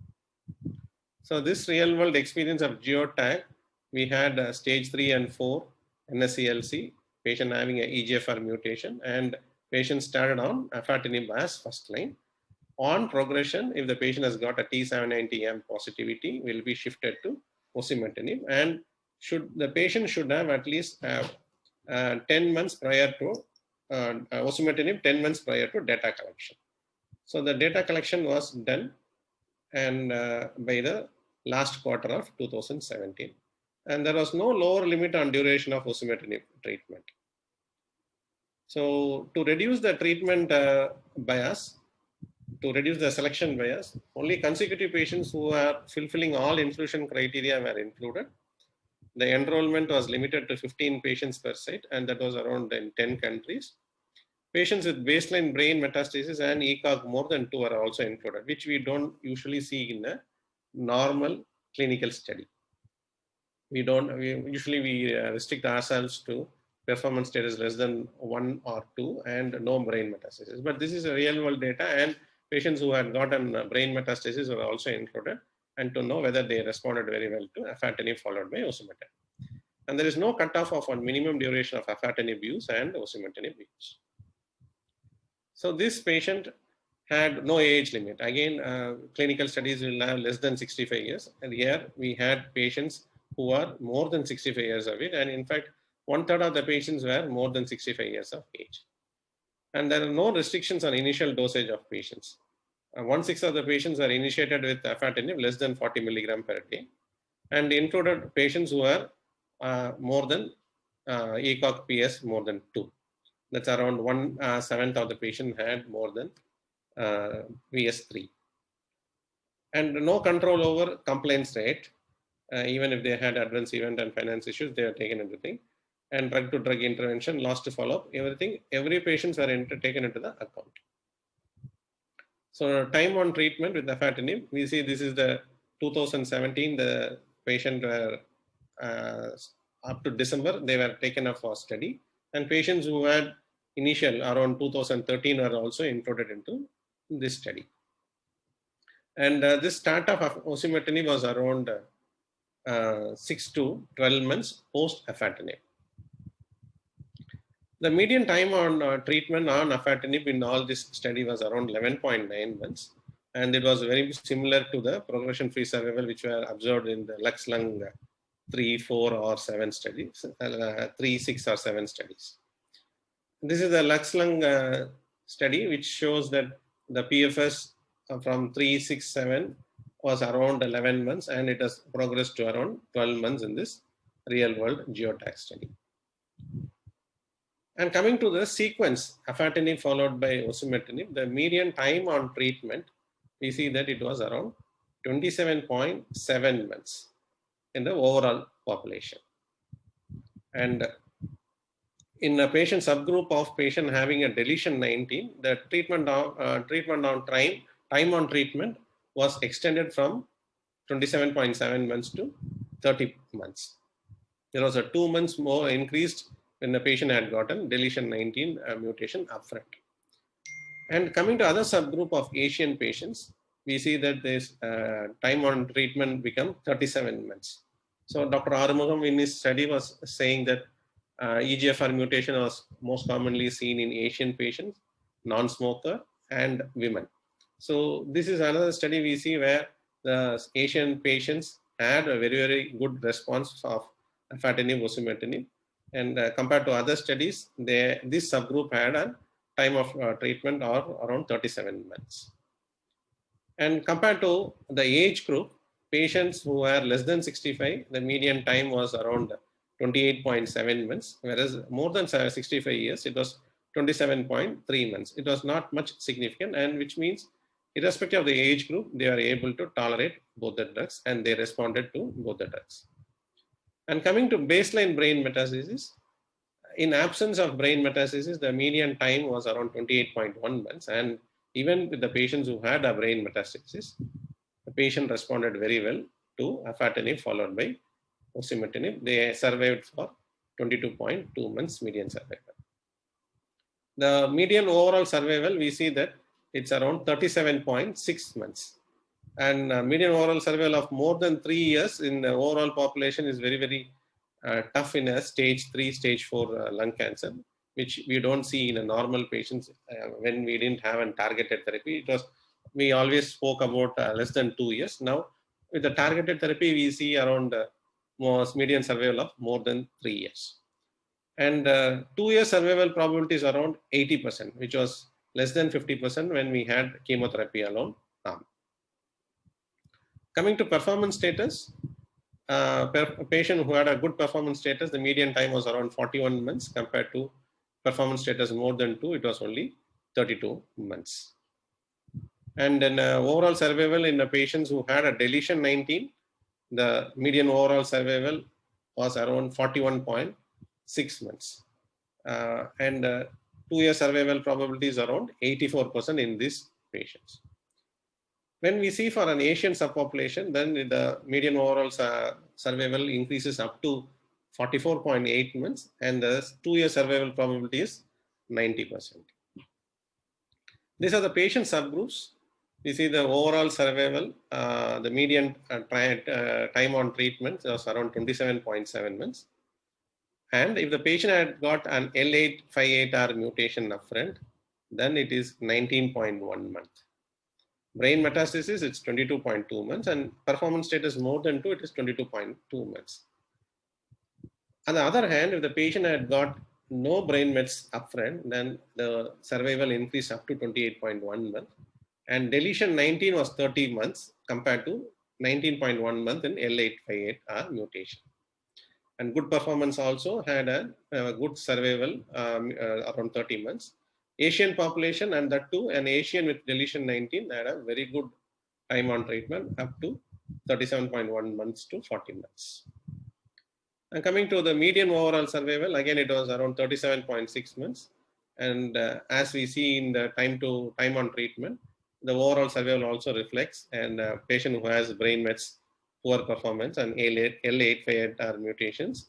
C: So this real world experience of GeoTag, we had stage 3 and 4 NSCLC, patient having a EGFR mutation, and patient started on afatinib as first line. On progression, if the patient has got a T790M positivity, will be shifted to osimertinib, and the patient should have at least 10 months prior to osimertinib, 10 months prior to data collection. So the data collection was done and by the last quarter of 2017, and there was no lower limit on duration of osimertinib treatment. So to reduce the treatment bias, to reduce the selection bias, only consecutive patients who are fulfilling all inclusion criteria were included. The enrollment was limited to 15 patients per site, and that was around in 10 countries. Patients with baseline brain metastasis and ECOG more than 2 are also included, which we don't usually see in a normal clinical study. We usually restrict ourselves to performance status less than 1 or 2 and no brain metastasis. But this is a real world data, and patients who had gotten brain metastasis were also included, and to know whether they responded very well to afatinib followed by osimertinib. And there is no cutoff of a minimum duration of afatinib use and osimertinib use. So this patient had no age limit. Again, clinical studies will have less than 65 years. And here we had patients who are more than 65 years of age. And in fact, 1/3 of the patients were more than 65 years of age. And there are no restrictions on initial dosage of patients. 1/6 of the patients are initiated with afatinib less than 40 milligram per day, and included patients who are more than ECOG PS more than 2. That's around 1/7 of the patient had more than VS3. And no control over complaints rate. Even if they had adverse event and finance issues, they are taken into thing. And drug to drug intervention, lost to follow up, everything, every patients are taken into the account. So time on treatment with afatinib, we see this is the 2017, the patient were up to December, they were taken up for study, and patients who had initial around 2013 are also included into this study. And this startup of osimertinib was around 6 to 12 months post afatinib. The median time on treatment on afatinib in all this study was around 11.9 months, and it was very similar to the progression-free survival which were observed in the Lux-Lung 3, 4, or 7 studies, 3, 6, or 7 studies. This is the Lux-Lung study which shows that the PFS from 3, 6, 7 was around 11 months, and it has progressed to around 12 months in this real-world GeoTag study. And coming to the sequence, afatinib followed by osimertinib, the median time on treatment, we see that it was around 27.7 months in the overall population. And in a patient subgroup of patient having a deletion 19, the time on treatment was extended from 27.7 months to 30 months. There was a 2 months more increased when the patient had gotten deletion 19 mutation upfront. And coming to other subgroup of Asian patients, we see that this time on treatment become 37 months. So Dr. Arumugam in his study was saying that EGFR mutation was most commonly seen in Asian patients, non-smoker, and women. So this is another study we see where the Asian patients had a very, very good response of afatinib, osimertinib. And compared to other studies, this subgroup had a time of treatment of around 37 months. And compared to the age group, patients who were less than 65, the median time was around 28.7 months, whereas more than 65 years, it was 27.3 months. It was not much significant, and which means irrespective of the age group, they are able to tolerate both the drugs, and they responded to both the drugs. And coming to baseline brain metastasis, in absence of brain metastasis, the median time was around 28.1 months. And even with the patients who had a brain metastasis, the patient responded very well to afatinib followed by osimertinib. They survived for 22.2 months median survival. The median overall survival, we see that it's around 37.6 months. And median overall survival of more than 3 years in the overall population is very, very tough in a stage 3, stage 4 lung cancer, which we don't see in a normal patients when we didn't have a targeted therapy. We always spoke about less than 2 years. Now, with the targeted therapy, we see around median survival of more than 3 years. And 2-year survival probability is around 80%, which was less than 50% when we had chemotherapy alone. Coming to performance status, a patient who had a good performance status, the median time was around 41 months compared to performance status more than 2, it was only 32 months. And then overall survival in the patients who had a deletion 19, the median overall survival was around 41.6 months. And 2-year survival probability is around 84% in these patients. When we see for an Asian subpopulation, then the median overall survival increases up to 44.8 months, and the 2-year survival probability is 90%. These are the patient subgroups. We see the overall survival, the median time on treatment was around 27.7 months. And if the patient had got an L858R mutation upfront, then it is 19.1 months. Brain metastasis, it's 22.2 months, and performance status more than 2, it is 22.2 months. On the other hand, if the patient had got no brain mets upfront, then the survival increased up to 28.1 months, and deletion 19 was 30 months compared to 19.1 months in L858R mutation. And good performance also had a good survival around 30 months. Asian population, and that too an Asian with deletion 19, had a very good time on treatment up to 37.1 months to 40 months. And coming to the median overall survival, again it was around 37.6 months. And as we see in the time on treatment, the overall survival also reflects, and a patient who has brain mets, poor performance, and L858R mutations,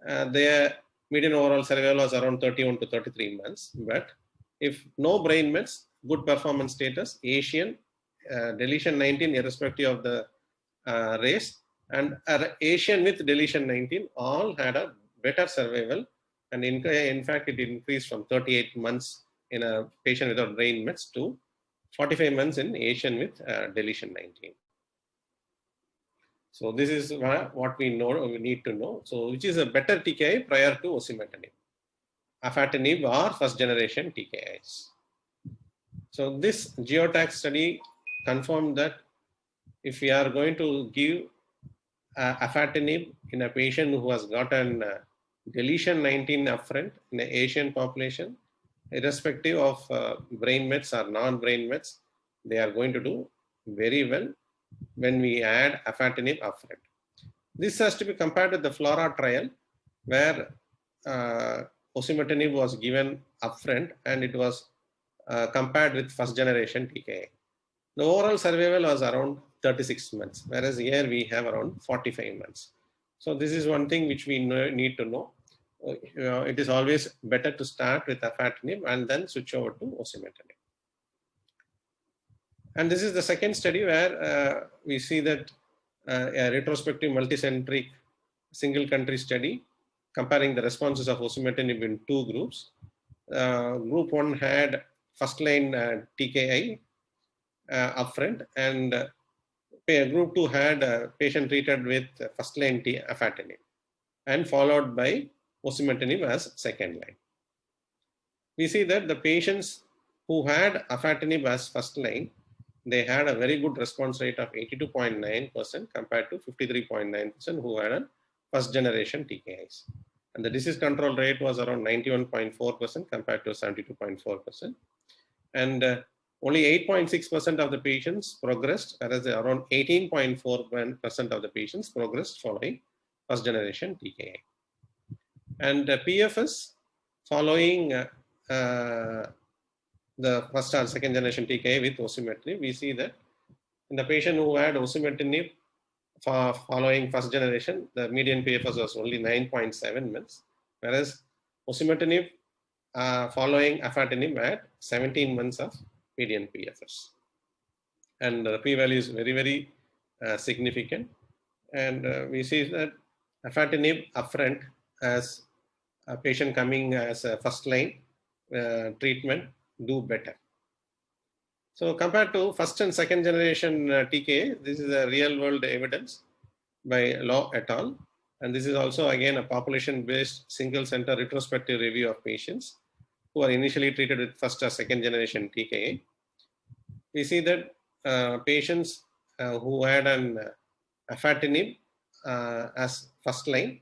C: their median overall survival was around 31 to 33 months. But if no brain mets, good performance status, Asian, deletion 19 irrespective of the race, and Asian with deletion 19 all had a better survival, and in fact it increased from 38 months in a patient without brain mets to 45 months in Asian with deletion 19. So this is what we need to know. So which is a better TKI prior to osimertinib, afatinib or first generation TKIs. So this GeoTax study confirmed that if we are going to give afatinib in a patient who has gotten deletion 19 upfront in the Asian population, irrespective of brain mets or non-brain mets, they are going to do very well when we add afatinib upfront. This has to be compared with the FLORA trial, where osimertinib was given upfront, and it was compared with first generation TKI. The overall survival was around 36 months, whereas here we have around 45 months. So this is one thing which we need to know. It is always better to start with afatinib and then switch over to osimertinib. And this is the second study where we see that a retrospective multicentric single country study comparing the responses of osimertinib in 2 groups. Group 1 had first line TKI upfront, and group 2 had a patient treated with first line afatinib and followed by osimertinib as second line. We see that the patients who had afatinib as first line, they had a very good response rate of 82.9% compared to 53.9% who had a first generation TKIs. And the disease control rate was around 91.4% compared to 72.4%. And only 8.6% of the patients progressed, whereas around 18.4% of the patients progressed following first generation TKI. And PFS following the first or second generation TKI with osimertinib, we see that in the patient who had osimertinib for following first generation, the median PFS was only 9.7 months, whereas osimertinib following afatinib had 17 months of median PFS. And the p-value is very, very significant. And we see that afatinib upfront as a patient coming as a first line treatment do better. So compared to first and second generation TKA, this is a real world evidence by Law et al. And this is also again a population based single center retrospective review of patients who are initially treated with first or second generation TKA. We see that patients who had an afatinib as first line,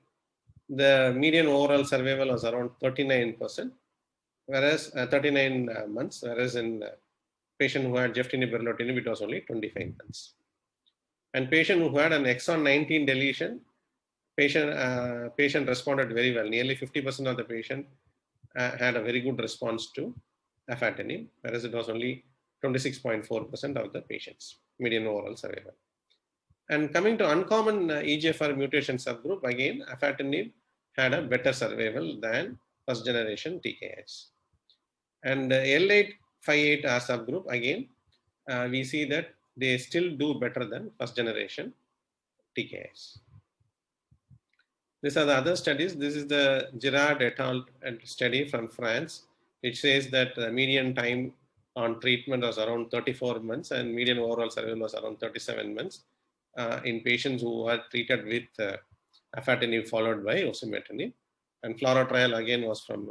C: the median overall survival was around 39%, whereas 39 months, whereas in patient who had geftinib erlotinib, it was only 25 months. And patient who had an exon 19 deletion, patient responded very well. Nearly 50% of the patient had a very good response to afatinib, whereas it was only 26.4% of the patients, median overall survival. And coming to uncommon EGFR mutation subgroup, again, afatinib had a better survival than first generation TKIs. And L858R subgroup, again, we see that they still do better than first generation TKIs. These are the other studies. This is the Girard et al. Study from France, which says that the median time on treatment was around 34 months and median overall survival was around 37 months in patients who were treated with afatinib followed by osimertinib. And FLORA trial again was from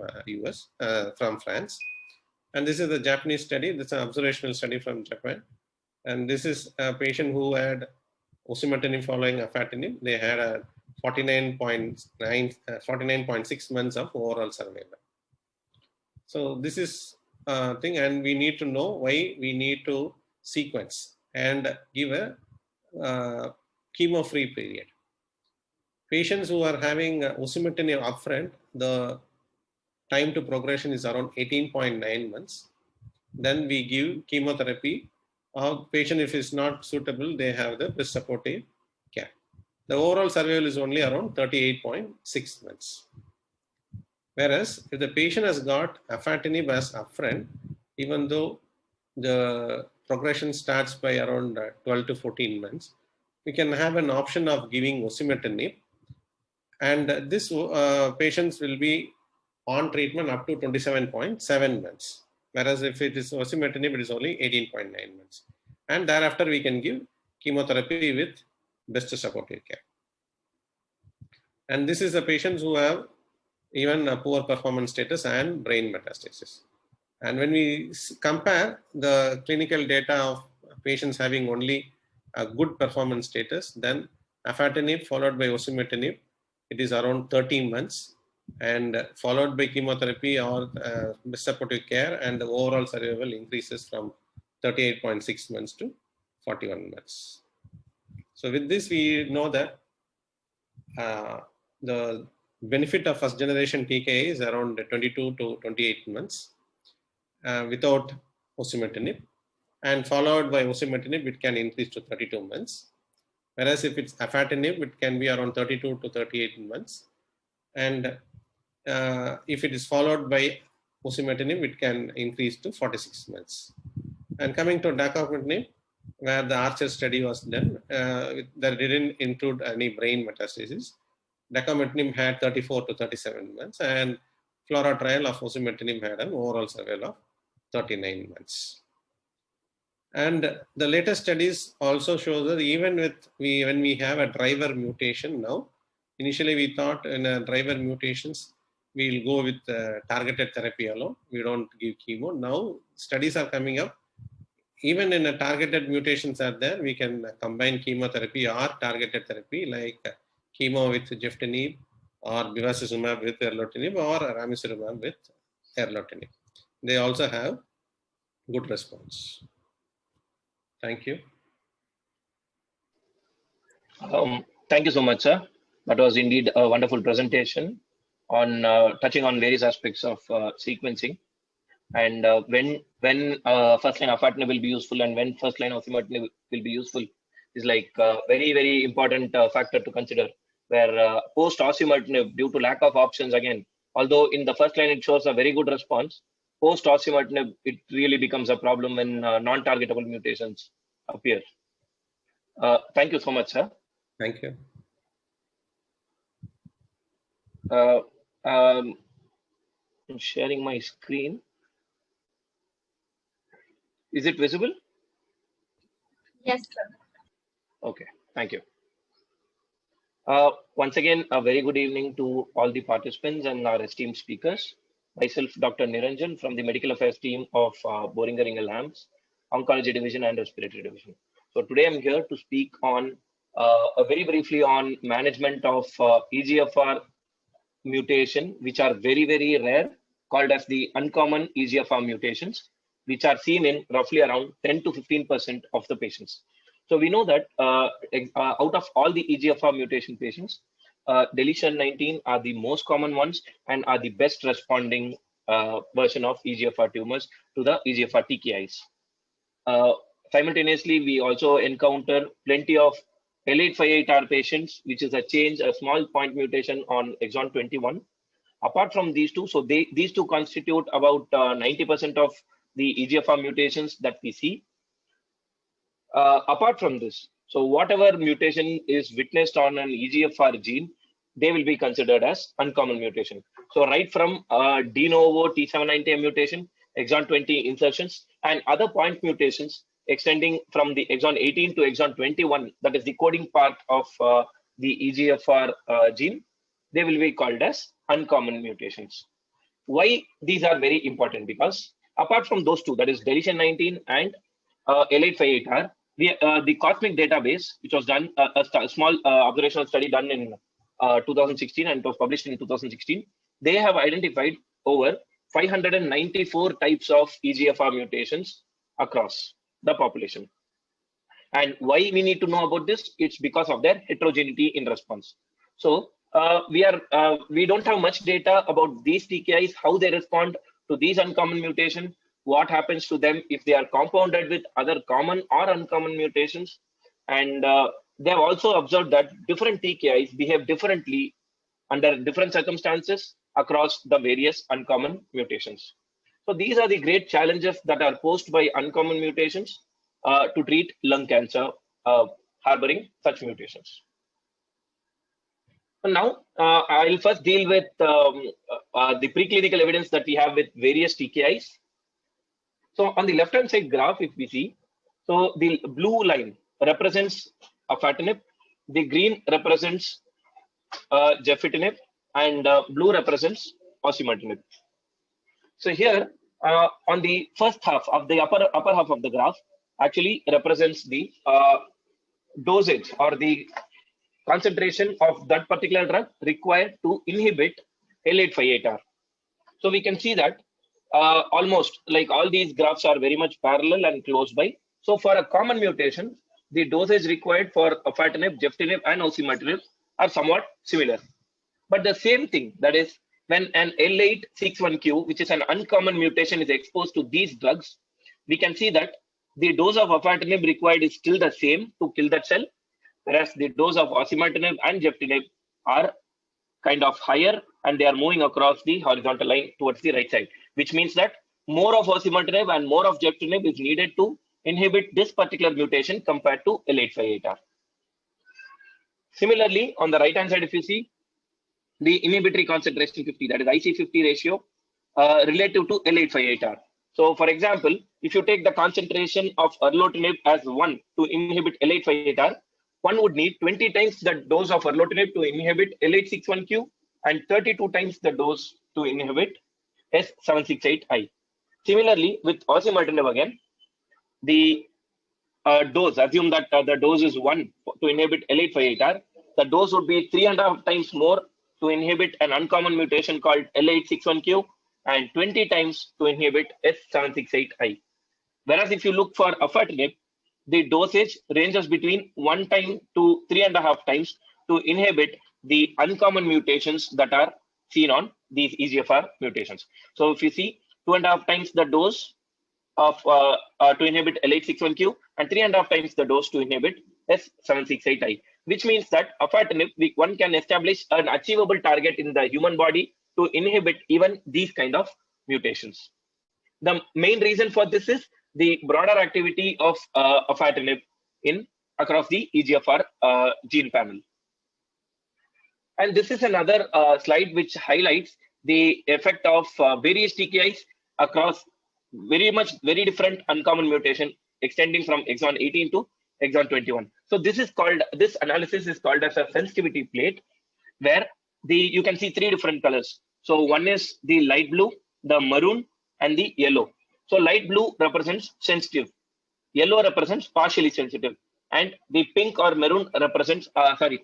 C: from France. And this is the Japanese study. This is an observational study from Japan. And this is a patient who had osimertinib following afatinib. They had a 49.6 months of overall survival. So this is a thing, and we need to know why we need to sequence and give a chemo-free period. Patients who are having osimertinib upfront, the time to progression is around 18.9 months. Then we give chemotherapy. Our patient, if it's not suitable, they have the breast supportive care. The overall survival is only around 38.6 months. Whereas if the patient has got afatinib as upfront, even though the progression starts by around 12 to 14 months, we can have an option of giving osimertinib. And this patients will be on treatment up to 27.7 months. Whereas if it is osimertinib, it is only 18.9 months. And thereafter, we can give chemotherapy with best supportive care. And this is the patients who have even a poor performance status and brain metastasis. And when we compare the clinical data of patients having only a good performance status, then afatinib followed by osimertinib, it is around 13 months, and followed by chemotherapy or best supportive care, and the overall survival increases from 38.6 months to 41 months. So with this, we know that the benefit of first generation TKA is around 22 to 28 months without osimertinib, and followed by osimertinib, it can increase to 32 months. Whereas if it's afatinib, it can be around 32 to 38 months. And if it is followed by osimertinib, it can increase to 46 months. And coming to dacomitinib, where the Archer study was done, that didn't include any brain metastasis. Dacomitinib had 34 to 37 months, and FLORA trial of osimertinib had an overall survival of 39 months. And the latest studies also show that even when we have a driver mutation now, initially we thought in driver mutations, we'll go with targeted therapy alone. We don't give chemo. Now studies are coming up. Even in a targeted mutations are there, we can combine chemotherapy or targeted therapy like chemo with geftinib or bevacizumab with erlotinib or ramucirumab with erlotinib. They also have good response. Thank you.
A: Thank you so much, sir. That was indeed a wonderful presentation on touching on various aspects of sequencing, and when first line afatinib will be useful and when first line osimertinib will be useful. is like a very, very important factor to consider, where post osimertinib, due to lack of options again, although in the first line it shows a very good response, post osimertinib, it really becomes a problem when non-targetable mutations appear. Thank you so much, sir.
C: Thank you.
A: I'm sharing my screen. Is it visible?
D: Yes, sir.
A: Okay, thank you. Once again, a very good evening to all the participants and our esteemed speakers. Myself, Dr. Niranjan from the Medical Affairs team of Boehringer Ingelheim's Oncology Division and Respiratory Division. So today I'm here to speak on very briefly on management of EGFR mutation, which are very, very rare, called as the uncommon EGFR mutations, which are seen in roughly around 10 to 15% of the patients. So we know that out of all the EGFR mutation patients, deletion 19 are the most common ones and are the best responding version of EGFR tumors to the EGFR TKIs. Simultaneously, we also encounter plenty of L858R patients, which is a change, a small point mutation on exon 21. Apart from these two, so these two constitute about 90% of the EGFR mutations that we see. Apart from this, so whatever mutation is witnessed on an EGFR gene, they will be considered as uncommon mutation. So right from de novo T790M mutation, exon 20 insertions, and other point mutations extending from the exon 18 to exon 21, that is the coding part of the EGFR gene, they will be called as uncommon mutations. Why these are very important? Because apart from those two, that is deletion 19 and L858R, the COSMIC database, which was done, a small observational study done in 2016 and it was published in 2016, they have identified over 594 types of EGFR mutations across the population. And why we need to know about this? It's because of their heterogeneity in response. So we don't have much data about these TKIs, how they respond to these uncommon mutations, what happens to them if they are compounded with other common or uncommon mutations. And they have also observed that different TKIs behave differently under different circumstances across the various uncommon mutations. So these are the great challenges that are posed by uncommon mutations to treat lung cancer harboring such mutations. So now I'll first deal with the preclinical evidence that we have with various TKIs. So on the left-hand side graph, if we see, so the blue line represents afatinib, the green represents gefitinib, and blue represents osimertinib. So here on the first half of the upper half of the graph actually represents the dosage or the concentration of that particular drug required to inhibit L858R. So we can see that almost like all these graphs are very much parallel and close by. So for a common mutation, the dosage required for afatinib, gefitinib, and osimertinib are somewhat similar. But the same thing, that is, when an L861Q, which is an uncommon mutation, is exposed to these drugs, we can see that the dose of afatinib required is still the same to kill that cell, whereas the dose of osimertinib and gefitinib are kind of higher and they are moving across the horizontal line towards the right side, which means that more of osimertinib and more of gefitinib is needed to inhibit this particular mutation compared to L858R. Similarly, on the right hand side, if you see, the inhibitory concentration 50, that is IC50 ratio relative to L858R. So for example, if you take the concentration of erlotinib as 1 to inhibit L858R, one would need 20 times the dose of erlotinib to inhibit L861Q and 32 times the dose to inhibit S768I. Similarly, with osimertinib again, the dose, assume that the dose is 1 to inhibit L858R, the dose would be 3.5 times more to inhibit an uncommon mutation called L861Q and 20 times to inhibit S768I. Whereas if you look for afatinib, the dosage ranges between 1 time to 3.5 times to inhibit the uncommon mutations that are seen on these EGFR mutations. So if you see 2.5 times the dose of to inhibit L861Q and 3.5 times the dose to inhibit S768I, which means that afatinib, one can establish an achievable target in the human body to inhibit even these kind of mutations. The main reason for this is the broader activity of afatinib across the EGFR gene panel. And this is another slide which highlights the effect of various TKIs across very different uncommon mutation extending from exon 18 to exon 21. So this analysis is called as a sensitivity plate, where you can see three different colors. So one is the light blue, the maroon, and the yellow. So light blue represents sensitive, yellow represents partially sensitive, and the pink or maroon represents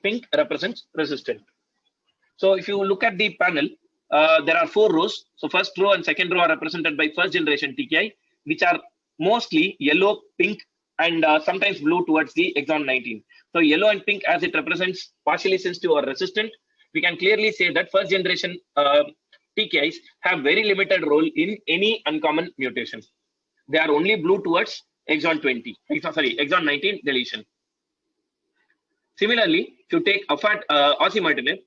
A: pink represents resistant. So if you look at the panel, there are 4 rows. So first row and second row are represented by first generation TKI, which are mostly yellow, pink, and sometimes blue towards the exon 19. So yellow and pink, as it represents partially sensitive or resistant, we can clearly say that first generation TKIs have very limited role in any uncommon mutation. They are only blue towards exon 19 deletion. Similarly, if you take osimertinib,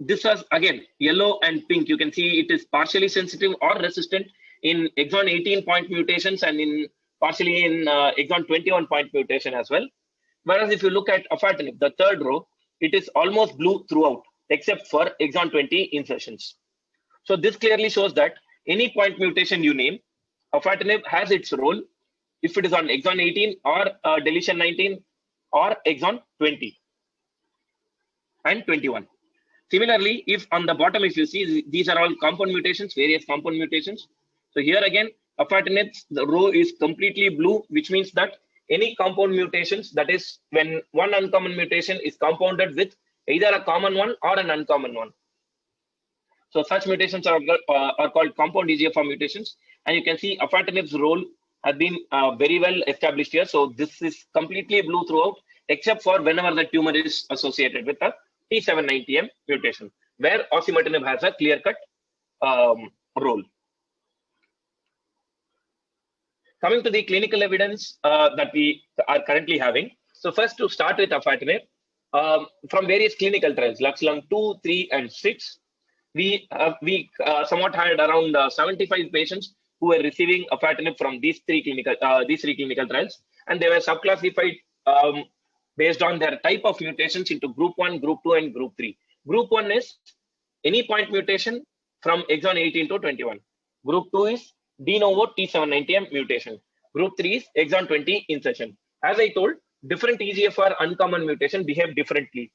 A: this was again yellow and pink. You can see it is partially sensitive or resistant in exon 18 point mutations and partially in exon 21 point mutation as well. Whereas if you look at afatinib, the third row, it is almost blue throughout except for exon 20 insertions. So this clearly shows that any point mutation you name, afatinib has its role if it is on exon 18 or deletion 19 or exon 20 and 21. Similarly, if on the bottom, if you see, these are all compound mutations, various compound mutations. So here again, afatinib's the row is completely blue, which means that any compound mutations, that is when one uncommon mutation is compounded with either a common one or an uncommon one. So such mutations are called compound EGFR mutations. And you can see afatinib's role has been very well established here. So this is completely blue throughout, except for whenever the tumor is associated with a T790M mutation, where osimertinib has a clear-cut role. Coming to the clinical evidence that we are currently having. So first, to start with afatinib, from various clinical trials, LUX-Lung 2, 3, and 6, we somewhat had around 75 patients who were receiving afatinib from these three clinical trials, and they were subclassified based on their type of mutations into group 1, group 2, and group 3. Group 1 is any point mutation from exon 18 to 21. Group 2 is de novo T790M mutation. Group 3 is exon 20 insertion. As I told, different EGFR uncommon mutation behave differently.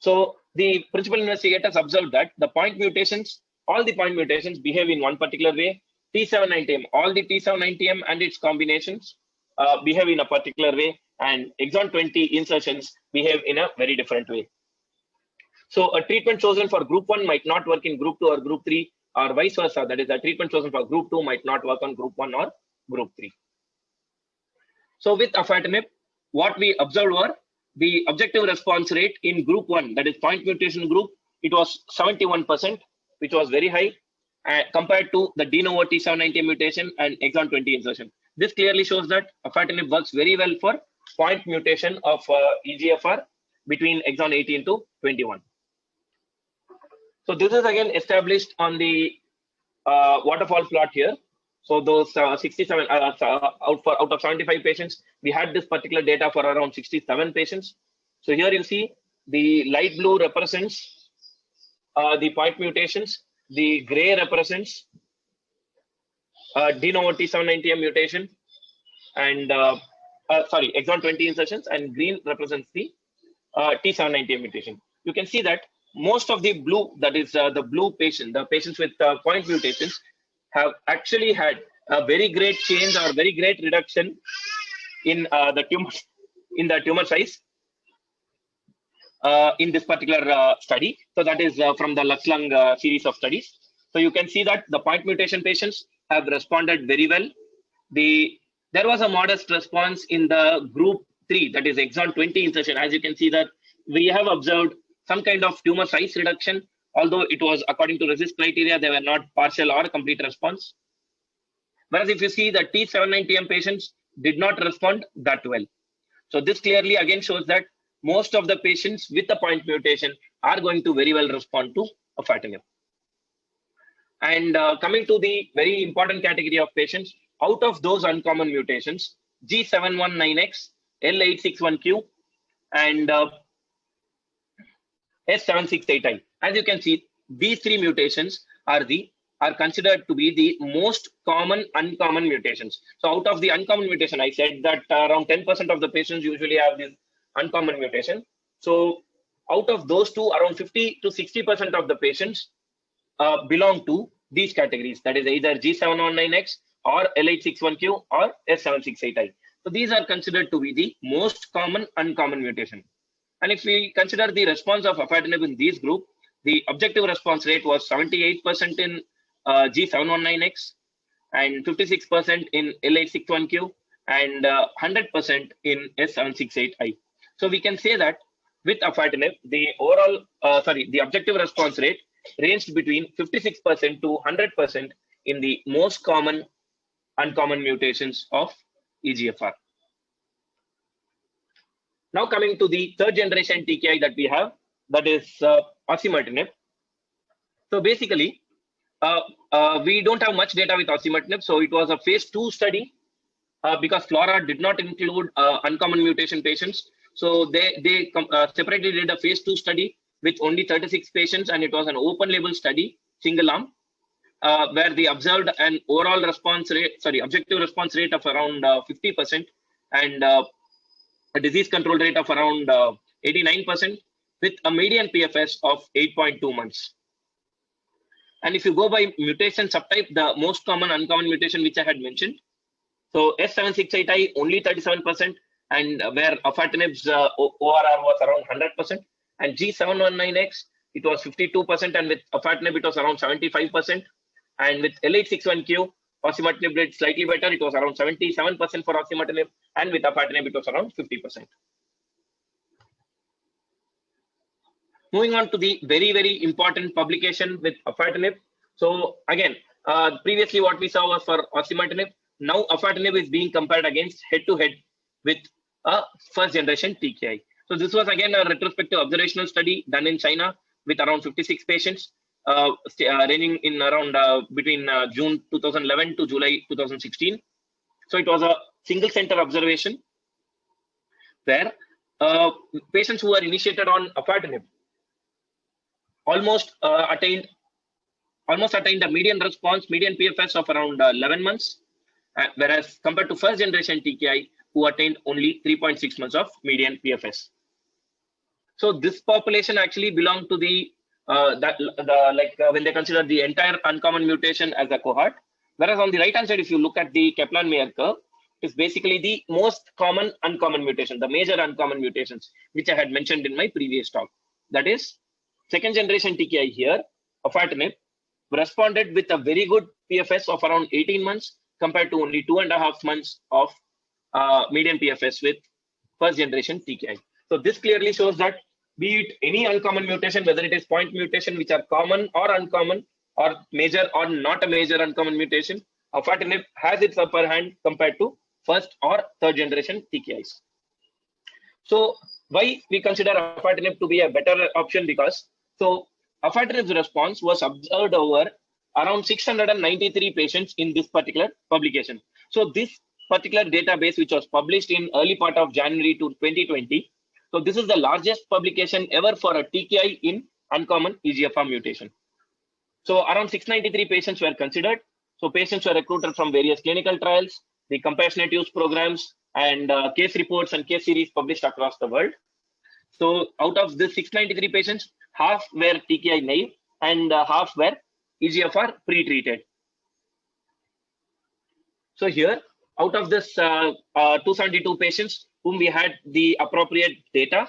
A: So the principal investigators observed that the point mutations, all the point mutations behave in one particular way. T790M, all the T790M and its combinations behave in a particular way, and exon 20 insertions behave in a very different way. So a treatment chosen for group 1 might not work in group 2 or group 3, or vice versa. That is, a treatment chosen for group 2 might not work on group 1 or group 3. So with afatinib, what we observed were the objective response rate in group 1, that is point mutation group, it was 71%, which was very high compared to the de novo T790 mutation and exon 20 insertion. This clearly shows that afatinib works very well for point mutation of EGFR between exon 18 to 21. So this is again established on the waterfall plot here. So those 67 out of 75 patients, we had this particular data for around 67 patients. So here you see the light blue represents the point mutations, the gray represents de novo T790M mutation, and exon 20 insertions, and green represents the T790M mutation. You can see that most of the blue, that is the blue patient, the patients with point mutations, have actually had a very great change or very great reduction in the tumor size in this particular study. So that is from the LUX-Lung series of studies. So you can see that the point mutation patients have responded very well. There was a modest response in the group 3, that is exon 20 insertion. As you can see that we have observed some kind of tumor size reduction, although it was according to RECIST criteria, they were not partial or complete response. Whereas if you see the T790M patients did not respond that well. So this clearly again shows that most of the patients with a point mutation are going to very well respond to afatinib. And coming to the very important category of patients, out of those uncommon mutations, G719X, L861Q, and S768I. As you can see, these three mutations are considered to be the most common uncommon mutations. So out of the uncommon mutation, I said that around 10% of the patients usually have this uncommon mutation. So out of those two, around 50 to 60% of the patients belong to these categories. That is either G719X or L861Q or S768I. So these are considered to be the most common uncommon mutation. And if we consider the response of afatinib in this group, the objective response rate was 78% in G719X and 56% in L861Q and 100% in S768I. So we can say that with afatinib, the overall, the objective response rate ranged between 56% to 100% in the most common uncommon mutations of EGFR. Now coming to the third generation TKI that we have, that is osimertinib. So basically, we don't have much data with osimertinib. So it was a phase 2 study because FLORA did not include uncommon mutation patients. So they separately did a phase 2 study with only 36 patients, and it was an open label study, single arm, where they observed an overall response rate, objective response rate of around 50% and a disease control rate of around 89% with a median PFS of 8.2 months. And if you go by mutation subtype, the most common uncommon mutation which I had mentioned, so S768I only 37%, and where afatinib's ORR was around 100%, and G719X it was 52%, and with afatinib it was around 75%, and with L861Q osimertinib did slightly better. It was around 77% for osimertinib, and with afatinib it was around 50%. Moving on to the very, very important publication with afatinib. So again, previously what we saw was for osimertinib. Now afatinib is being compared against head-to-head with a first generation TKI. So this was again a retrospective observational study done in China with around 56 patients, ranging in around between June 2011 to July 2016. So it was a single center observation where patients who were initiated on afatinib almost attained a median PFS of around 11 months, whereas compared to first generation TKI who attained only 3.6 months of median PFS. So this population actually belonged to the when they consider the entire uncommon mutation as a cohort, whereas on the right hand side, if you look at the Kaplan-Meier curve, it's basically the most common uncommon mutation, the major uncommon mutations, which I had mentioned in my previous talk. That is, second generation TKI here, afatinib, responded with a very good PFS of around 18 months compared to only 2.5 months of median PFS with first generation TKI. So this clearly shows that be it any uncommon mutation, whether it is point mutation, which are common or uncommon, or major or not a major uncommon mutation, afatinib has its upper hand compared to first or third generation TKIs. So why we consider afatinib to be a better option? Because so afatinib's response was observed over around 693 patients in this particular publication. So this particular database, which was published in early part of January to 2020. So this is the largest publication ever for a TKI in uncommon EGFR mutation. So around 693 patients were considered. So patients were recruited from various clinical trials, the compassionate use programs, and case reports and case series published across the world. So out of the 693 patients, half were TKI naive and half were EGFR pre-treated. So here, out of this 272 patients whom we had the appropriate data,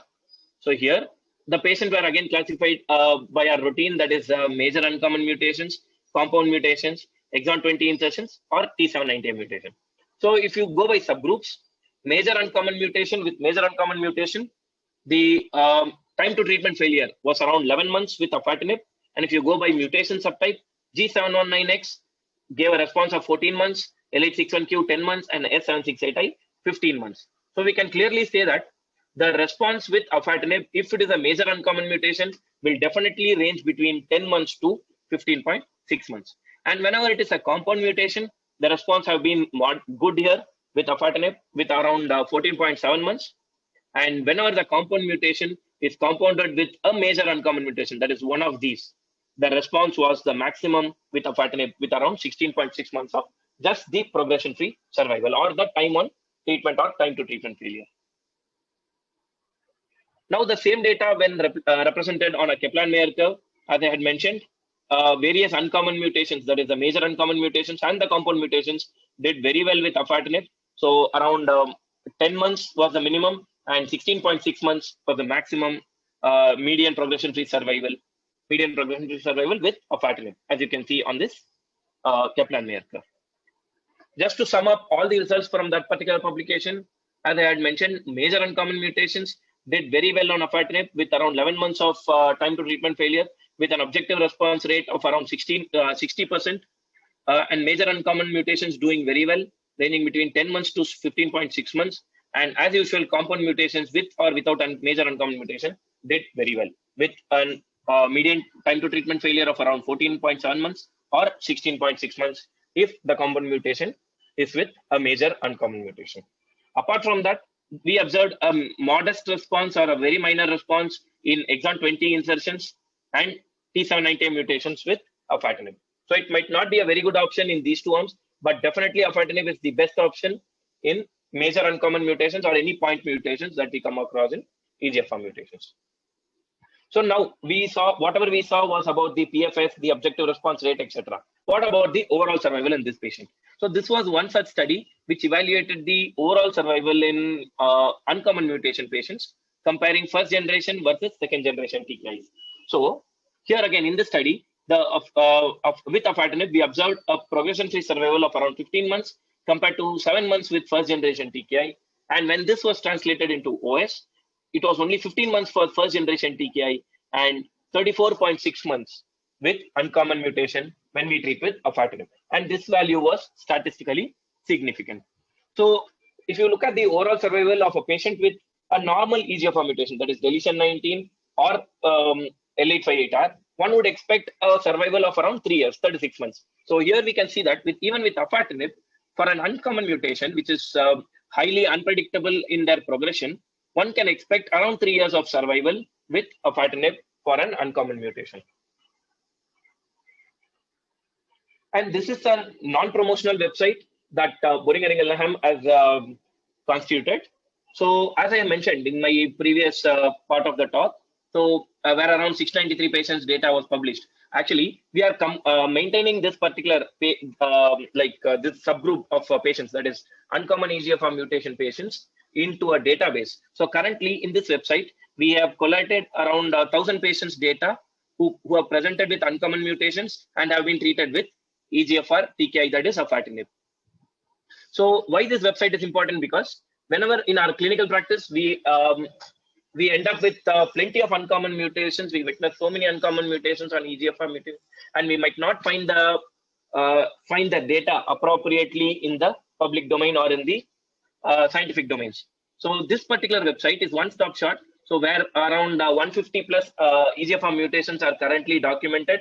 A: so here the patients were again classified by our routine, that is major uncommon mutations, compound mutations, exon 20 insertions, or T790M mutation. So if you go by subgroups, major uncommon mutation with major uncommon mutation, the time to treatment failure was around 11 months with afatinib. And if you go by mutation subtype, G719X gave a response of 14 months, L861Q 10 months, and S768I 15 months. So we can clearly say that the response with afatinib, if it is a major uncommon mutation, will definitely range between 10 months to 15.6 months. And whenever it is a compound mutation, the response have been good here with afatinib with around 14.7 months. And whenever the compound mutation is compounded with a major uncommon mutation, that is one of these, the response was the maximum with afatinib with around 16.6 months of just the progression-free survival, or the time on treatment or time to treatment failure. Now the same data when represented on a Kaplan-Meier curve, as I had mentioned, various uncommon mutations, that is the major uncommon mutations and the compound mutations, did very well with afatinib. So around 10 months was the minimum and 16.6 months was the maximum median progression-free survival with afatinib, as you can see on this Kaplan-Meier curve. Just to sum up all the results from that particular publication, as I had mentioned, major uncommon mutations did very well on afatinib with around 11 months of time to treatment failure with an objective response rate of around 60%, and major uncommon mutations doing very well, ranging between 10 months to 15.6 months. And as usual, compound mutations with or without a major uncommon mutation did very well with a median time to treatment failure of around 14.7 months or 16.6 months if the compound mutation is with a major uncommon mutation. Apart from that, we observed a modest response or a very minor response in exon 20 insertions and T790M mutations with afatinib. So it might not be a very good option in these two arms, but definitely afatinib is the best option in major uncommon mutations or any point mutations that we come across in EGFR mutations. So now we saw, whatever we saw was about the PFS, the objective response rate, etc. What about the overall survival in this patient? So this was one such study which evaluated the overall survival in uncommon mutation patients, comparing first generation versus second generation TKIs. So here again in the study, with afatinib, we observed a progression-free survival of around 15 months compared to 7 months with first generation TKI. And when this was translated into OS, it was only 15 months for first generation TKI and 34.6 months with uncommon mutation when we treat with afatinib. And this value was statistically significant. So if you look at the overall survival of a patient with a normal EGFR mutation, that is deletion 19 or L858R, one would expect a survival of around 3 years, 36 months. So here we can see that even with afatinib, for an uncommon mutation, which is highly unpredictable in their progression, one can expect around 3 years of survival with afatinib for an uncommon mutation. And this is a non-promotional website that Boehringer Ingelheim has constituted. So as I mentioned in my previous part of the talk, so where around 693 patients data was published. Actually, we are maintaining this particular this subgroup of patients, that is uncommon EGFR mutation patients, into a database. So currently in this website, we have collated around 1,000 patients data who are presented with uncommon mutations and have been treated with EGFR TKI, that is afatinib. So why this website is important? Because whenever in our clinical practice, we end up with plenty of uncommon mutations. We witness so many uncommon mutations on EGFR mutations, and we might not find the data appropriately in the public domain or in the scientific domains. So this particular website is one-stop shop. So where around 150 plus EGFR mutations are currently documented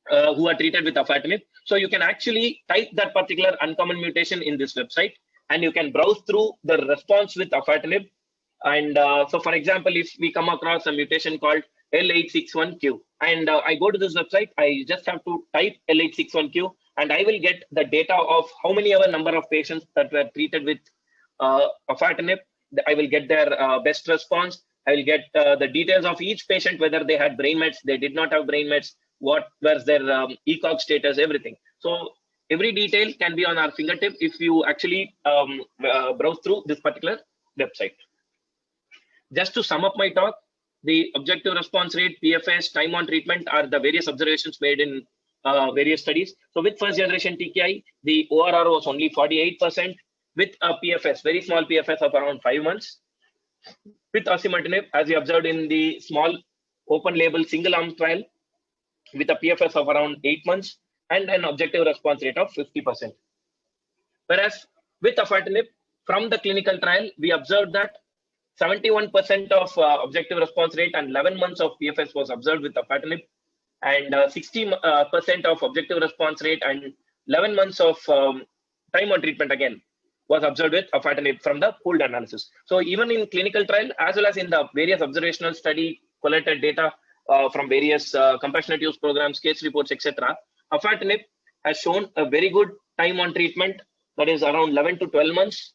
A: who are treated with afatinib. So you can actually type that particular uncommon mutation in this website, and you can browse through the response with afatinib. And so, for example, if we come across a mutation called L861Q, and I go to this website, I just have to type L861Q, and I will get the data of how many other number of patients that were treated with afatinib. I will get their best response. I will get the details of each patient, whether they had brain mets, they did not have brain mets, what was their ECOG status, everything. So every detail can be on our fingertip if you actually browse through this particular website. Just to sum up my talk, the objective response rate, PFS, time on treatment are the various observations made in various studies. So with first generation TKI, the ORR was only 48% with a PFS, very small PFS of around 5 months. With osimertinib, as we observed in the small open label single arm trial, with a PFS of around 8 months and an objective response rate of 50%. Whereas with afatinib, from the clinical trial, we observed that 71% of objective response rate and 11 months of PFS was observed with afatinib, and 60% of objective response rate and 11 months of time on treatment again was observed with afatinib from the pooled analysis. So even in clinical trial, as well as in the various observational study collected data from various compassionate use programs, case reports, etc., afatinib has shown a very good time on treatment, that is around 11 to 12 months,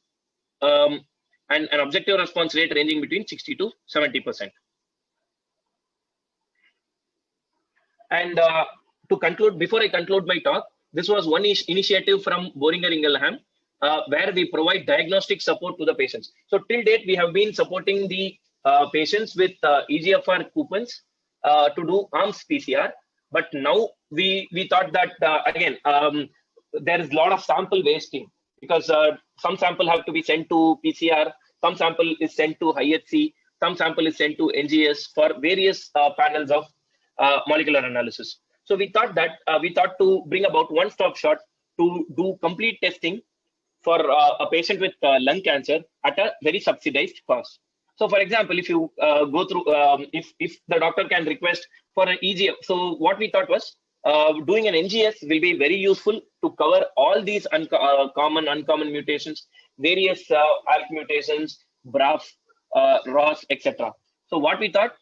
A: and an objective response rate ranging between 60 to 70%. And to conclude, before I conclude my talk, this was one initiative from Boehringer Ingelheim, where we provide diagnostic support to the patients. So till date, we have been supporting the patients with EGFR coupons to do ARMS PCR. But now we thought that, again, there is a lot of sample wasting, because some sample have to be sent to PCR, some sample is sent to IHC, some sample is sent to NGS for various panels of molecular analysis. So we thought to bring about one-stop shop to do complete testing for a patient with lung cancer at a very subsidized cost. So for example, if you go through, if the doctor can request for an EGF, so what we thought was doing an NGS will be very useful to cover all these uncommon mutations, various ALK mutations, BRAF, ROS, etc. So what we thought,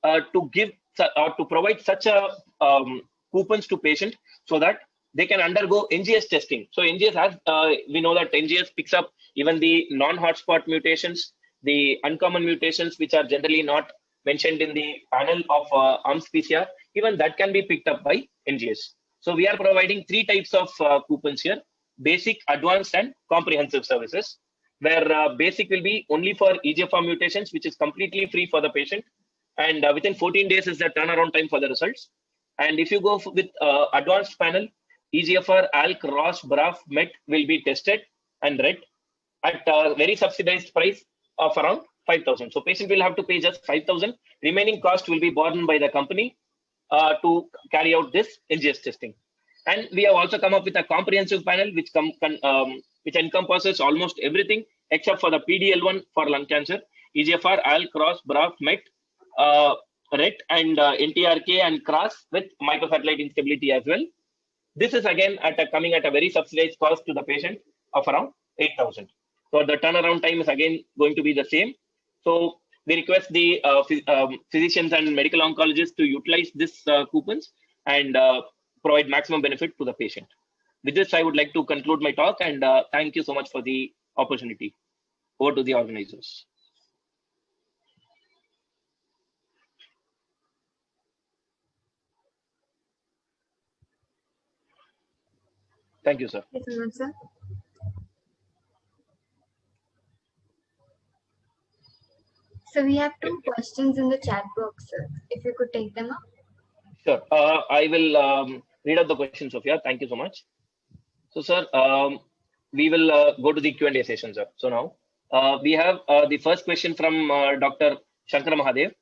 A: to provide such a coupons to patient so that they can undergo NGS testing. So NGS has, we know that NGS picks up even the non-hotspot mutations, the uncommon mutations, which are generally not mentioned in the panel of ARMS PCR, even that can be picked up by NGS. So we are providing three types of coupons here: basic, advanced, and comprehensive services, where basic will be only for EGFR mutations, which is completely free for the patient. And within 14 days is the turnaround time for the results. And if you go with advanced panel, EGFR, ALK, ROS, BRAF, MET will be tested and read at a very subsidized price of around 5,000. So patient will have to pay just 5,000. Remaining cost will be borne by the company to carry out this NGS testing. And we have also come up with a comprehensive panel which encompasses almost everything except for the PD-L1 for lung cancer, EGFR, ALK, ROS, BRAF, MET, RET, and NTRK and CRAS with microsatellite instability as well. This is again coming at a very subsidized cost to the patient of around 8,000. So the turnaround time is again going to be the same. So we request the physicians and medical oncologists to utilize this coupons and provide maximum benefit to the patient. With this, I would like to conclude my talk, and thank you so much for the opportunity. Over to the organizers. Thank you, sir.
D: Yes, sir. So we have two questions in the chat box, sir. If you could take them up.
A: Sure. I will read out the question, Sophia. Thank you so much. So, sir, we will go to the Q&A session, sir. So now we have the first question from Dr. Shankar Mahadev.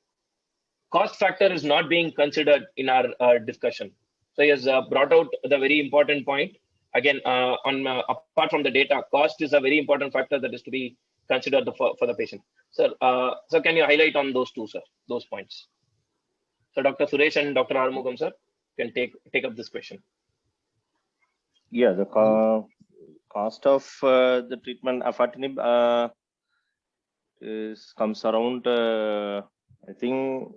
A: Cost factor is not being considered in our discussion. So he has brought out the very important point. Again, apart from the data, cost is a very important factor that is to be considered for the patient. Sir, so can you highlight on those two, sir, those points? So Dr. Suresh and Dr. Arumugam, sir, can take up this question.
B: Yeah, the cost of the treatment afatinib comes around, I think,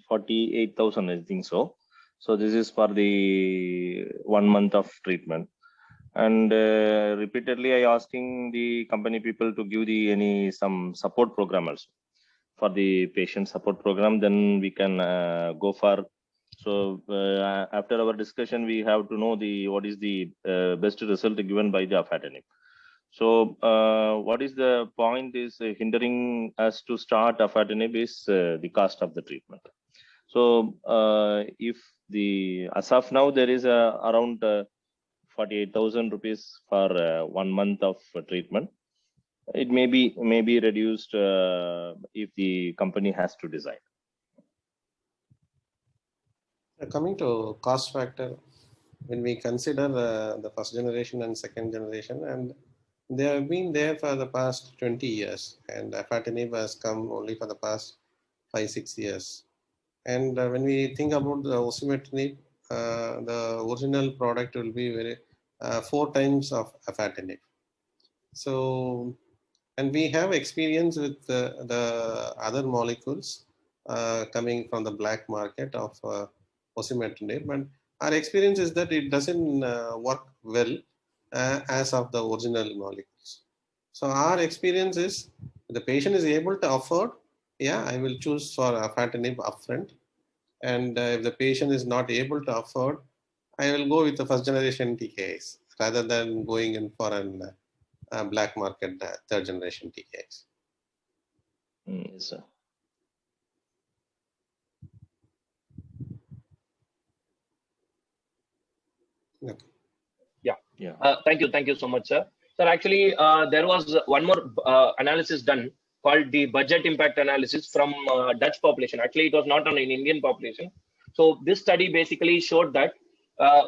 B: 48,000, I think so. So this is for the 1 month of treatment. And repeatedly I asking the company people to give some support program also for the patient support program. Then we can go for. So after our discussion, we have to know what is the best result given by the afatinib. So what is the point is hindering us to start afatinib is the cost of the treatment. So if as of now there is around 48,000 rupees for 1 month of treatment. It may be reduced if the company has to decide.
C: Coming to cost factor, when we consider the first generation and second generation, and They have been there for the past 20 years, and afatinib has come only for the past 5-6 years. And when we think about the osimertinib, the original product will be 4 times of afatinib. So, and we have experience with the other molecules coming from the black market of osimertinib, and our experience is that it doesn't work well as of the original molecules. So our experience is, if the patient is able to afford, yeah, I will choose for afatinib upfront. And if the patient is not able to afford, I will go with the first generation TKIs rather than going in for an black market third generation TKIs.
B: Yes, sir.
C: Okay.
B: Yeah.
A: Thank you so much, sir. Sir, actually, there was one more analysis done called the budget impact analysis from Dutch population. Actually, it was not on an Indian population. So this study basically showed that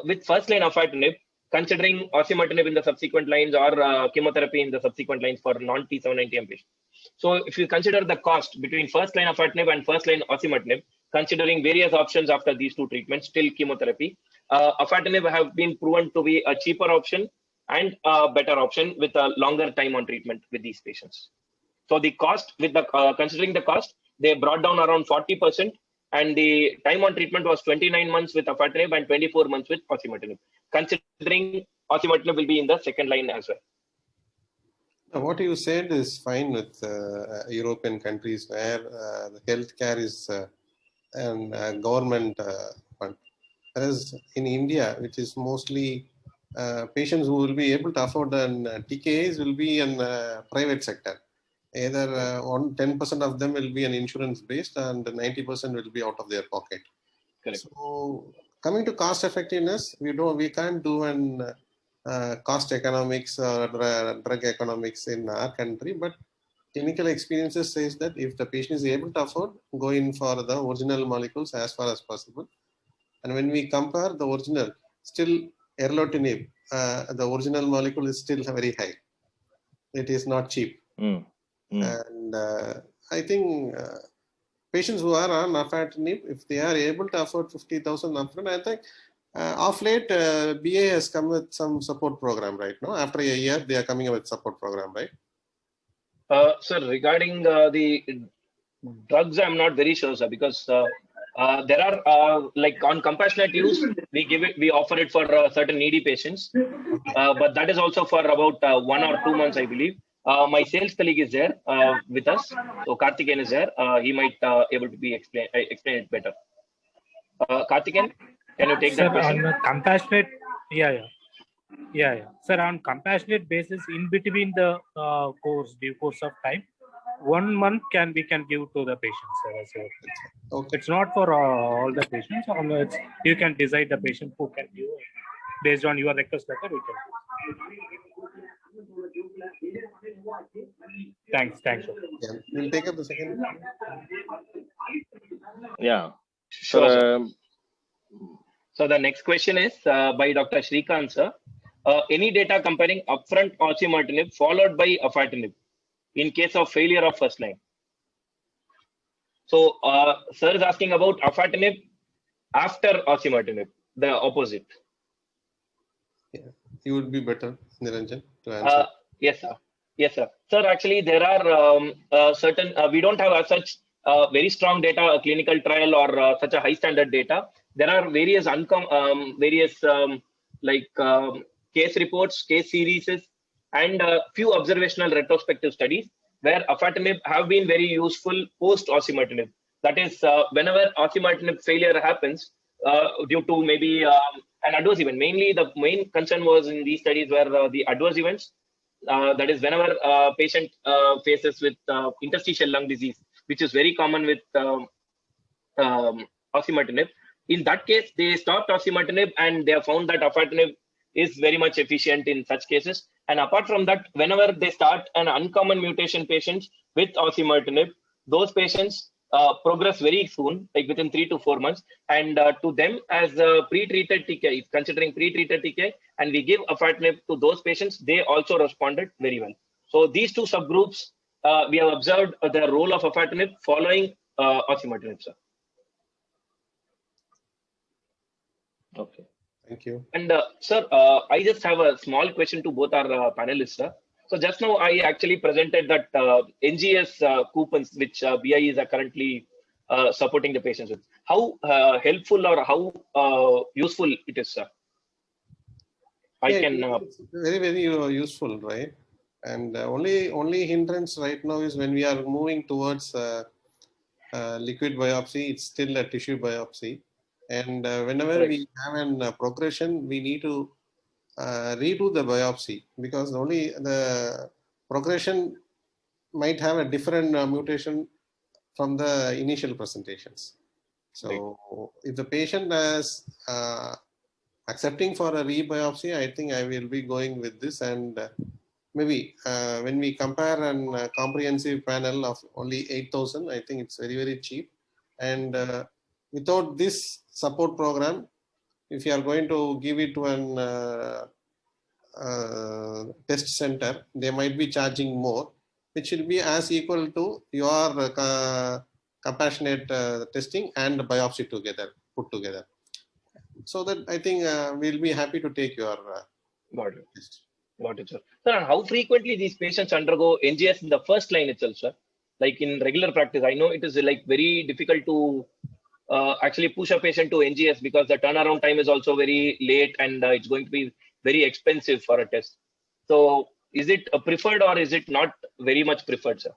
A: with first line afatinib, considering osimertinib in the subsequent lines or chemotherapy in the subsequent lines for non-T790M patients. So if you consider the cost between first line afatinib and first line osimertinib, considering various options after these two treatments, still chemotherapy, afatinib have been proven to be a cheaper option and a better option with a longer time on treatment with these patients. So the cost, with the considering the cost, they brought down around 40%, and the time on treatment was 29 months with afatinib and 24 months with osimertinib, considering osimertinib will be in the second line as well.
C: What you said is fine with European countries where the healthcare is government fund. Whereas in India, which is mostly patients who will be able to afford TKAs will be in private sector. Either 10% of them will be an insurance based and 90% will be out of their pocket.
A: Correct.
C: So coming to cost effectiveness, we can't do an cost economics or drug economics in our country, but clinical experiences says that if the patient is able to afford, go in for the original molecules as far as possible. And when we compare the original, still erlotinib, the original molecule is still very high. It is not cheap. And I think patients who are on afatinib, if they are able to afford 50,000 upfront, I think of late BA has come with some support program right now. After a year, they are coming up with support program, right?
A: Sir, regarding the drugs, I'm not very sure, sir, because there are like on compassionate use, we offer it for certain needy patients, but that is also for about 1 or 2 months, I believe. My sales colleague is there with us, so Karthikeyan is there. He might able to be explain it better. Karthikeyan, can you take that question?
E: On compassionate, yeah. Sir, on compassionate basis, in between the due course of time, 1 month we can give to the patients. Sir.
C: Okay.
E: It's not for all the patients. You can decide the patient who can give based on your request letter. We can. Thanks.
C: Yeah. We'll take up the second.
B: Yeah.
A: Sure. So the next question is by Dr. Shrikant, sir. Any data comparing upfront osimertinib followed by afatinib in case of failure of first line? So sir is asking about afatinib after osimertinib, the opposite.
C: Yeah, it would be better, Niranjan, to answer.
A: Yes, sir. Sir, actually, there are certain, we don't have such very strong data, a clinical trial or such a high standard data. There are various case reports, case series, and few observational retrospective studies where afatinib have been very useful post osimertinib. That is, whenever osimertinib failure happens due to maybe an adverse event. Mainly, the main concern was in these studies were the adverse events. That is, whenever a patient faces with interstitial lung disease, which is very common with osimertinib. In that case, they stopped osimertinib and they have found that afatinib is very much efficient in such cases. And apart from that, whenever they start an uncommon mutation patients with osimertinib, those patients progress very soon, like within 3 to 4 months. And to them, as pre-treated TK, if considering pre-treated TK, and we give afatinib to those patients, they also responded very well. So these two subgroups, we have observed the role of afatinib following osimertinib, sir.
B: Okay.
C: Thank you.
A: And sir, I just have a small question to both our panelists, sir. So just now I actually presented that NGS coupons which BI is currently supporting the patients with. How helpful or how useful it is, sir?
C: It's very, very useful, right? And only hindrance right now is when we are moving towards liquid biopsy, it's still a tissue biopsy. And whenever we have a progression, we need to redo the biopsy, because only the progression might have a different mutation from the initial presentations. So if the patient is accepting for a rebiopsy, I think I will be going with this. And maybe when we compare a comprehensive panel of only 8,000, I think it's very, very cheap. And without this support program, if you are going to give it to an test center, they might be charging more, which will be as equal to your compassionate testing and biopsy together, put together. So that I think we'll be happy to take your test.
A: Got it, sir. Sir, how frequently these patients undergo NGS in the first line itself, sir? Like in regular practice, I know it is like very difficult to actually push a patient to NGS because the turnaround time is also very late and it's going to be very expensive for a test. So is it preferred or is it not very much preferred, sir?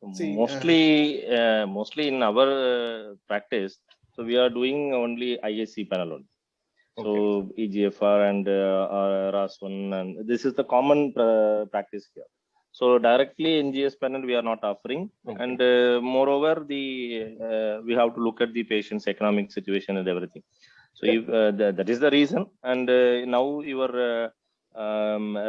B: Mostly in our practice, so we are doing only ISC panel only. So EGFR and RAS1, and this is the common practice here. So directly NGS panel we are not offering, and moreover we have to look at the patient's economic situation and everything. So if, that is the reason. And now your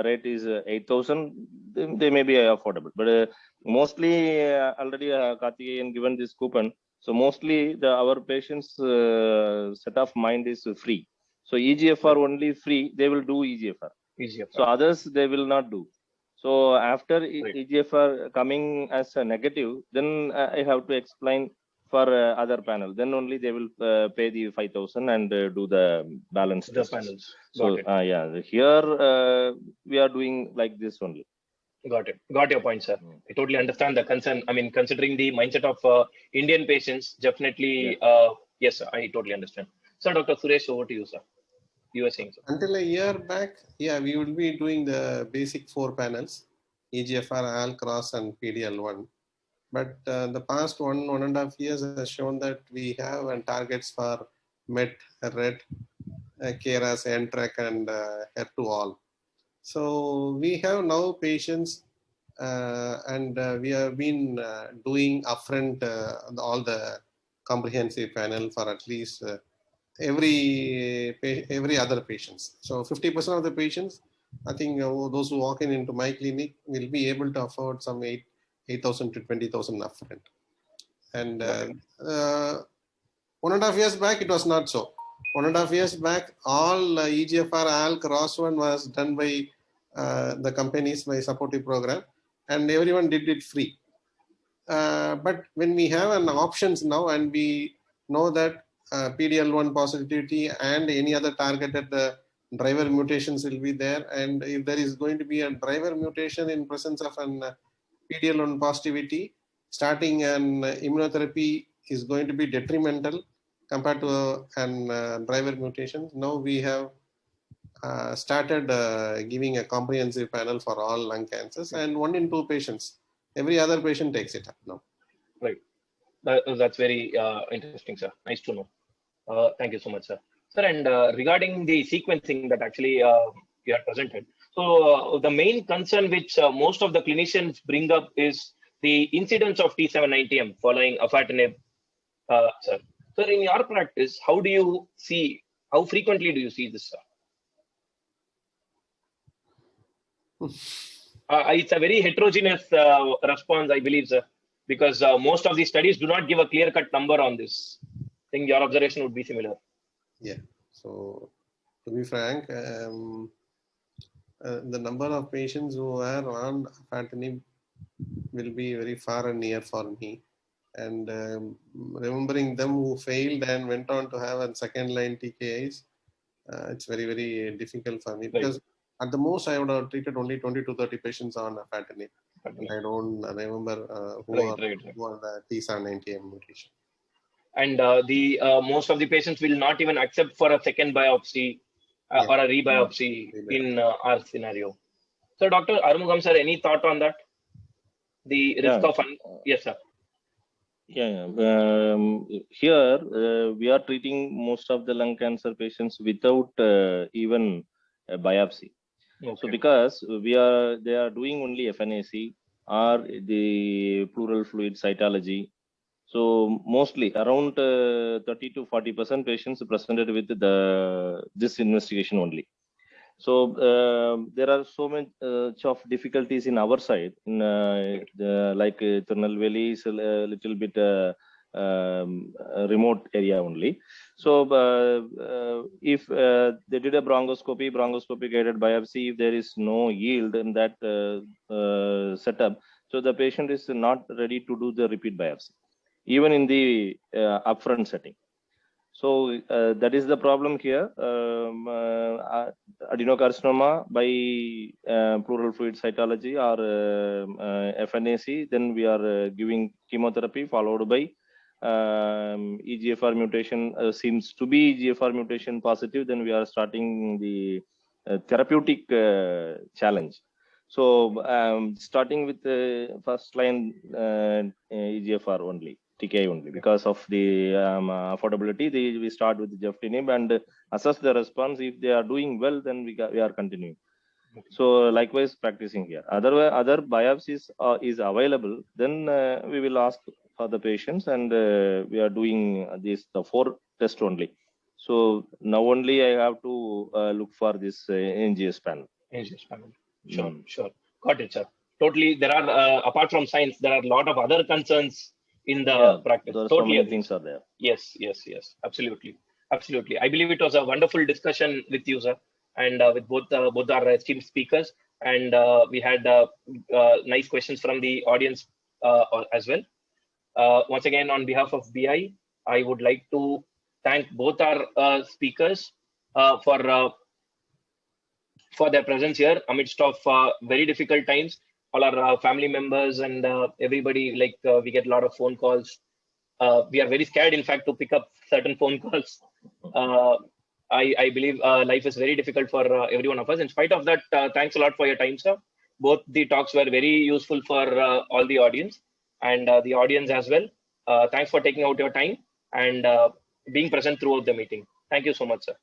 B: rate is 8,000. They may be affordable, but mostly already Karthikeyan given this coupon. So mostly our patients' set of mind is free. So EGFR only free, they will do EGFR. So others they will not do. So after EGFR coming as a negative, then I have to explain for other panel. Then only they will pay the 5,000 and do the balance.
A: The panels.
B: So yeah, here we are doing like this only.
A: Got it. Got your point, sir. I totally understand the concern. I mean, considering the mindset of Indian patients, definitely, yes, sir, I totally understand. So, Dr. Suresh, over to you, sir. You were saying so.
C: Until a year back, yeah, we will be doing the basic 4 panels, EGFR, ALK, ROS, and PDL1. But the past 1.5 years has shown that we have targets for MET, RET, KRAS, NTRK, and HER2 all. So we have now patients and we have been doing upfront all the comprehensive panel for at least every other patients. So 50% of the patients, I think those who walk into my clinic will be able to afford some 8,000 to 20,000 upfront. And 1.5 years back, it was not so. 1.5 years back, all EGFR, ALK, ROS1 was done by the companies by supportive program, and everyone did it free. But when we have an options now, and we know that PDL1 positivity and any other targeted driver mutations will be there, and if there is going to be a driver mutation in presence of an PDL1 positivity, starting an immunotherapy is going to be detrimental compared to an driver mutation. Now we have started giving a comprehensive panel for all lung cancers, and 1 in 2 patients, every other patient takes it up now.
A: Right. That's very interesting, sir. Nice to know. Thank you so much, sir. Sir, and regarding the sequencing that actually you have presented, so the main concern which most of the clinicians bring up is the incidence of T790M following afatinib, sir. So in your practice, how do you see, how frequently do you see this, sir? It's a very heterogeneous response, I believe, sir. because most of these studies do not give a clear-cut number on this. I think your observation would be similar.
C: Yeah. So to be frank, the number of patients who are on afatinib will be very far and near for me. And remembering them who failed and went on to have a second line TKIs, it's very, very difficult for me, because at the most I would have treated only 20 to 30 patients on afatinib. And I don't remember who are the T790M mutation.
A: And most of the patients will not even accept for a second biopsy or a rebiopsy in our scenario. So, Dr. Arumugam sir, any thought on that? The risk of yes, sir.
B: Here we are treating most of the lung cancer patients without even a biopsy. Okay. So because they are doing only FNAC or the pleural fluid cytology. So mostly around 30 to 40% patients presented with this investigation only. So there are so much of difficulties in our side. Like Tirunelveli is a little bit remote area only. So if they did a bronchoscopy guided biopsy, if there is no yield in that setup, so the patient is not ready to do the repeat biopsy, even in the upfront setting. So that is the problem here. Adenocarcinoma by pleural fluid cytology or FNAC, then we are giving chemotherapy followed by EGFR mutation, seems to be EGFR mutation positive, then we are starting the therapeutic challenge. So starting with the first line EGFR only, TKI only, because of the affordability. We start with Gefitinib and assess the response. If they are doing well, then we are continuing. So likewise practicing here. Other biopsies is available, then we will ask for the patients, and we are doing the 4 tests only. So now only I have to look for this NGS panel.
A: NGS panel. Sure, sure. Got it, sir. Totally. There are, apart from science, there are a lot of other concerns in the practice.
B: Totally, so many things are there.
A: Yes, absolutely. Absolutely. I believe it was a wonderful discussion with you, sir, and with both our esteemed speakers. And we had nice questions from the audience as well. Once again, on behalf of BI, I would like to thank both our speakers for their presence here amidst of very difficult times. All our family members and everybody, we get a lot of phone calls. We are very scared, in fact, to pick up certain phone calls. I believe life is very difficult for every one of us. In spite of that, thanks a lot for your time, sir. Both the talks were very useful for all the audience and the audience as well. Thanks for taking out your time and being present throughout the meeting. Thank you so much, sir.